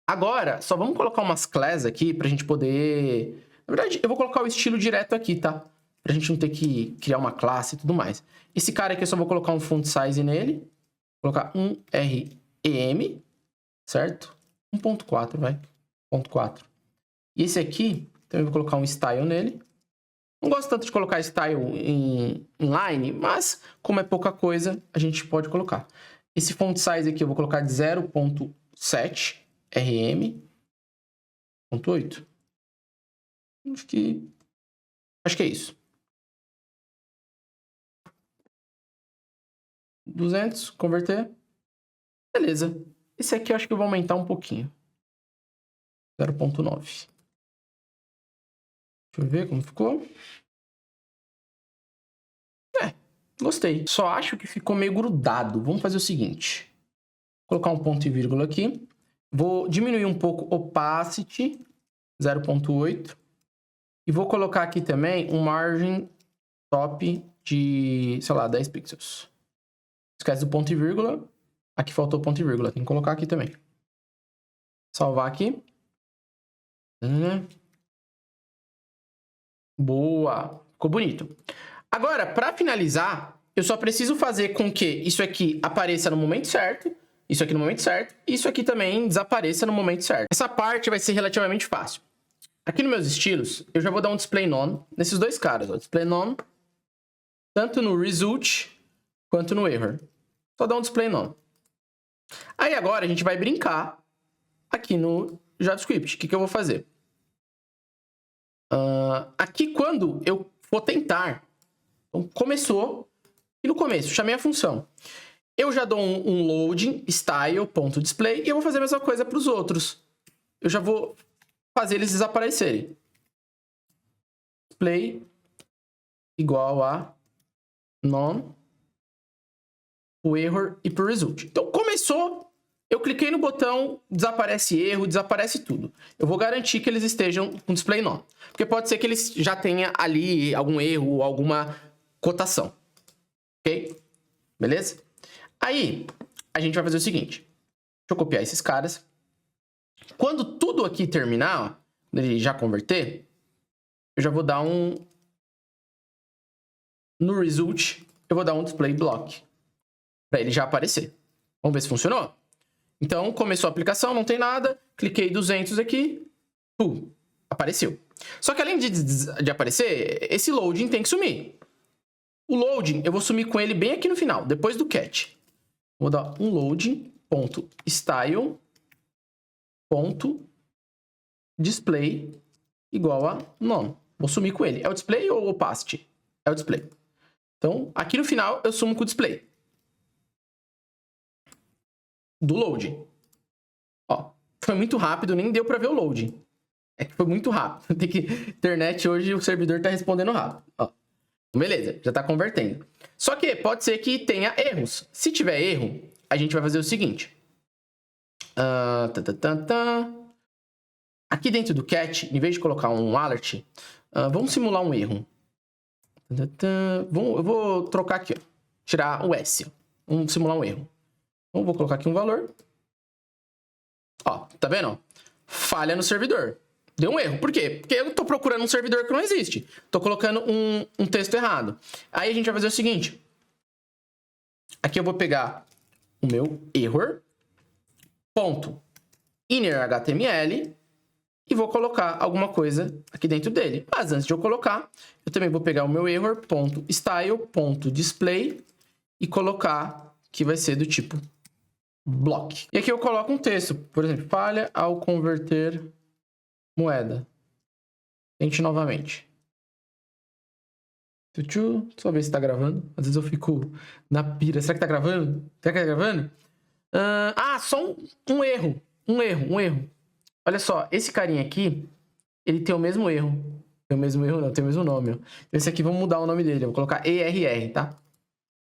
Agora, só vamos colocar umas classes aqui pra gente poder... Na verdade, eu vou colocar o estilo direto aqui, tá? Pra gente não ter que criar uma classe e tudo mais. Esse cara aqui eu só vou colocar um font size nele. Vou colocar um REM, certo? 1.4, vai. 1.4. E esse aqui, então eu vou colocar um style nele. Não gosto tanto de colocar style em line, mas como é pouca coisa, a gente pode colocar. Esse font size aqui eu vou colocar de 0.7 RM. 0.8. Acho que é isso. 200, converter. Beleza. Esse aqui eu acho que eu vou aumentar um pouquinho. 0.9. Deixa eu ver como ficou. Gostei. Só acho que ficou meio grudado. Vamos fazer o seguinte. Vou colocar um ponto e vírgula aqui. Vou diminuir um pouco opacity. 0.8. E vou colocar aqui também um margin top de, sei lá, 10 pixels. Esquece do ponto e vírgula. Aqui faltou ponto e vírgula. Tem que colocar aqui também. Salvar aqui. Boa. Ficou bonito. Agora, para finalizar, eu só preciso fazer com que isso aqui apareça no momento certo, isso aqui no momento certo, e isso aqui também desapareça no momento certo. Essa parte vai ser relativamente fácil. Aqui nos meus estilos, eu já vou dar um display none nesses dois caras, ó. Display none, tanto no result quanto no error. Só dá um display none. Aí agora a gente vai brincar aqui no JavaScript. O que eu vou fazer? Aqui quando eu for tentar, então começou, e no começo, chamei a função. Eu já dou um loading style.display e eu vou fazer a mesma coisa para os outros. Eu já vou fazer eles desaparecerem. Display igual a none, o error e pro result. Então começou, eu cliquei no botão, desaparece erro, desaparece tudo. Eu vou garantir que eles estejam com display none, porque pode ser que eles já tenha ali algum erro, alguma cotação. Ok? Beleza? Aí, a gente vai fazer o seguinte. Deixa eu copiar esses caras. Quando tudo aqui terminar, ó, quando ele já converter, eu já vou dar um... No result, eu vou dar um display block, para ele já aparecer. Vamos ver se funcionou? Então, começou a aplicação, não tem nada. Cliquei 200 aqui. Apareceu. Só que além de aparecer, esse loading tem que sumir. O loading, eu vou sumir com ele bem aqui no final, depois do catch. Vou dar um loading.style.display igual a none. Vou sumir com ele. É o display ou opacity? É o display. Então, aqui no final, eu sumo com o display do loading. Ó, foi muito rápido, nem deu para ver o loading. É que foi muito rápido. Tem que... Internet hoje, o servidor tá respondendo rápido. Ó. Beleza, já tá convertendo. Só que pode ser que tenha erros. Se tiver erro, a gente vai fazer o seguinte. Aqui dentro do catch, em vez de colocar um alert, vamos simular um erro. Eu vou trocar aqui, ó. Tirar o S. Ó. Vamos simular um erro. Então, vou colocar aqui um valor. Ó, tá vendo? Falha no servidor. Deu um erro. Por quê? Porque eu tô procurando um servidor que não existe. Tô colocando um texto errado. Aí a gente vai fazer o seguinte. Aqui eu vou pegar o meu error, ponto, inner.html, e vou colocar alguma coisa aqui dentro dele. Mas antes de eu colocar, eu também vou pegar o meu error.style.display e colocar que vai ser do tipo block. E aqui eu coloco um texto. Por exemplo, falha ao converter moeda. Tente novamente. Só ver se tá gravando. Às vezes eu fico na pira. Será que tá gravando? Será que tá gravando? Só um erro. Um erro. Olha só, esse carinha aqui, ele tem o mesmo erro. Tem o mesmo erro não, tem o mesmo nome. Ó. Esse aqui, vamos mudar o nome dele. Eu vou colocar ERR, tá?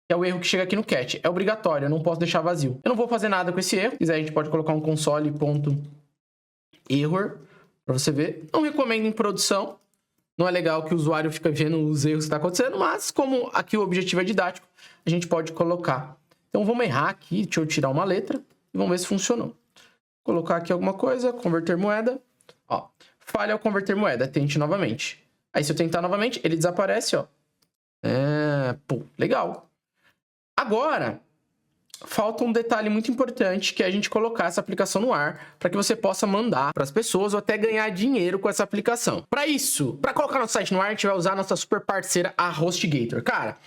Que é o erro que chega aqui no catch. É obrigatório, eu não posso deixar vazio. Eu não vou fazer nada com esse erro. Se quiser, a gente pode colocar um console.error para você ver. Não recomendo em produção. Não é legal que o usuário fica vendo os erros que está acontecendo, mas como aqui o objetivo é didático, a gente pode colocar. Então vamos errar aqui, deixa eu tirar uma letra e vamos ver se funcionou. Vou colocar aqui alguma coisa, converter moeda. Ó, falha ao converter moeda, tente novamente. Aí se eu tentar novamente, ele desaparece, ó. Legal. Agora, falta um detalhe muito importante, que é a gente colocar essa aplicação no ar, para que você possa mandar para as pessoas ou até ganhar dinheiro com essa aplicação. Para isso, para colocar nosso site no ar, a gente vai usar a nossa super parceira, a HostGator. Cara,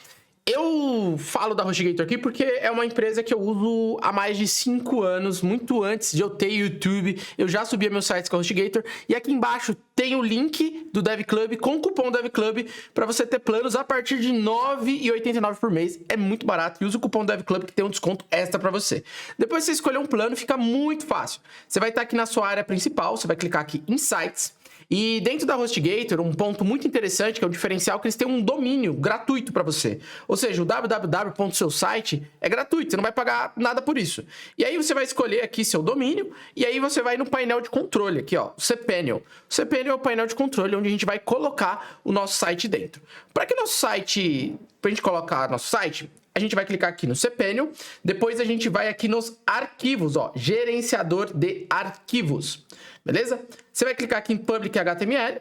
eu falo da HostGator aqui porque é uma empresa que eu uso há mais de 5 anos, muito antes de eu ter YouTube. Eu já subia meus sites com a HostGator. E aqui embaixo tem o link do DevClub com o cupom DevClub para você ter planos a partir de R$ 9,89 por mês. É muito barato. E usa o cupom DevClub que tem um desconto extra para você. Depois que você escolher um plano, fica muito fácil. Você vai estar aqui na sua área principal, você vai clicar aqui em Sites. E dentro da HostGator, um ponto muito interessante, que é o diferencial, que eles têm um domínio gratuito para você. Ou seja, o www.seu site é gratuito, você não vai pagar nada por isso. E aí você vai escolher aqui seu domínio, e aí você vai no painel de controle, aqui ó, o cPanel. O cPanel é o painel de controle onde a gente vai colocar o nosso site dentro. Para que nosso site, pra gente colocar nosso site, a gente vai clicar aqui no cPanel, depois a gente vai aqui nos arquivos, ó, gerenciador de arquivos, beleza? Você vai clicar aqui em Public HTML,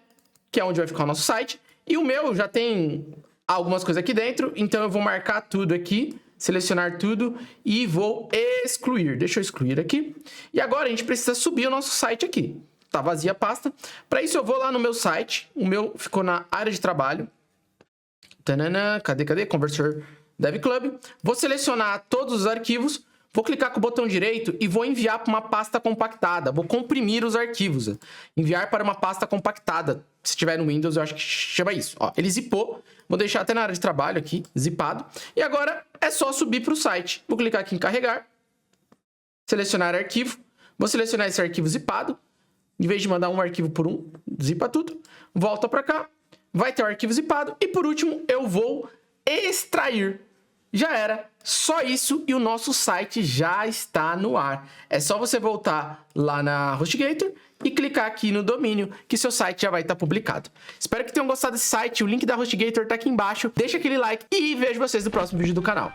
que é onde vai ficar o nosso site, e o meu já tem algumas coisas aqui dentro, então eu vou marcar tudo aqui, selecionar tudo e vou excluir. Deixa eu excluir aqui. E agora a gente precisa subir o nosso site aqui. Tá vazia a pasta. Para isso eu vou lá no meu site, o meu ficou na área de trabalho. Tanana, cadê? Conversor Dev Club. Vou selecionar todos os arquivos, vou clicar com o botão direito e vou enviar para uma pasta compactada. Vou comprimir os arquivos. Enviar para uma pasta compactada. Se tiver no Windows, eu acho que chama isso. Ó, ele zipou. Vou deixar até na área de trabalho aqui, zipado. E agora é só subir para o site. Vou clicar aqui em carregar. Selecionar arquivo. Vou selecionar esse arquivo zipado. Em vez de mandar um arquivo por um, zipa tudo. Volta para cá. Vai ter o arquivo zipado. E por último, eu vou extrair. Já era. Só isso e o nosso site já está no ar. É só você voltar lá na HostGator e clicar aqui no domínio que seu site já vai estar publicado. Espero que tenham gostado desse site. O link da HostGator está aqui embaixo. Deixa aquele like e vejo vocês no próximo vídeo do canal.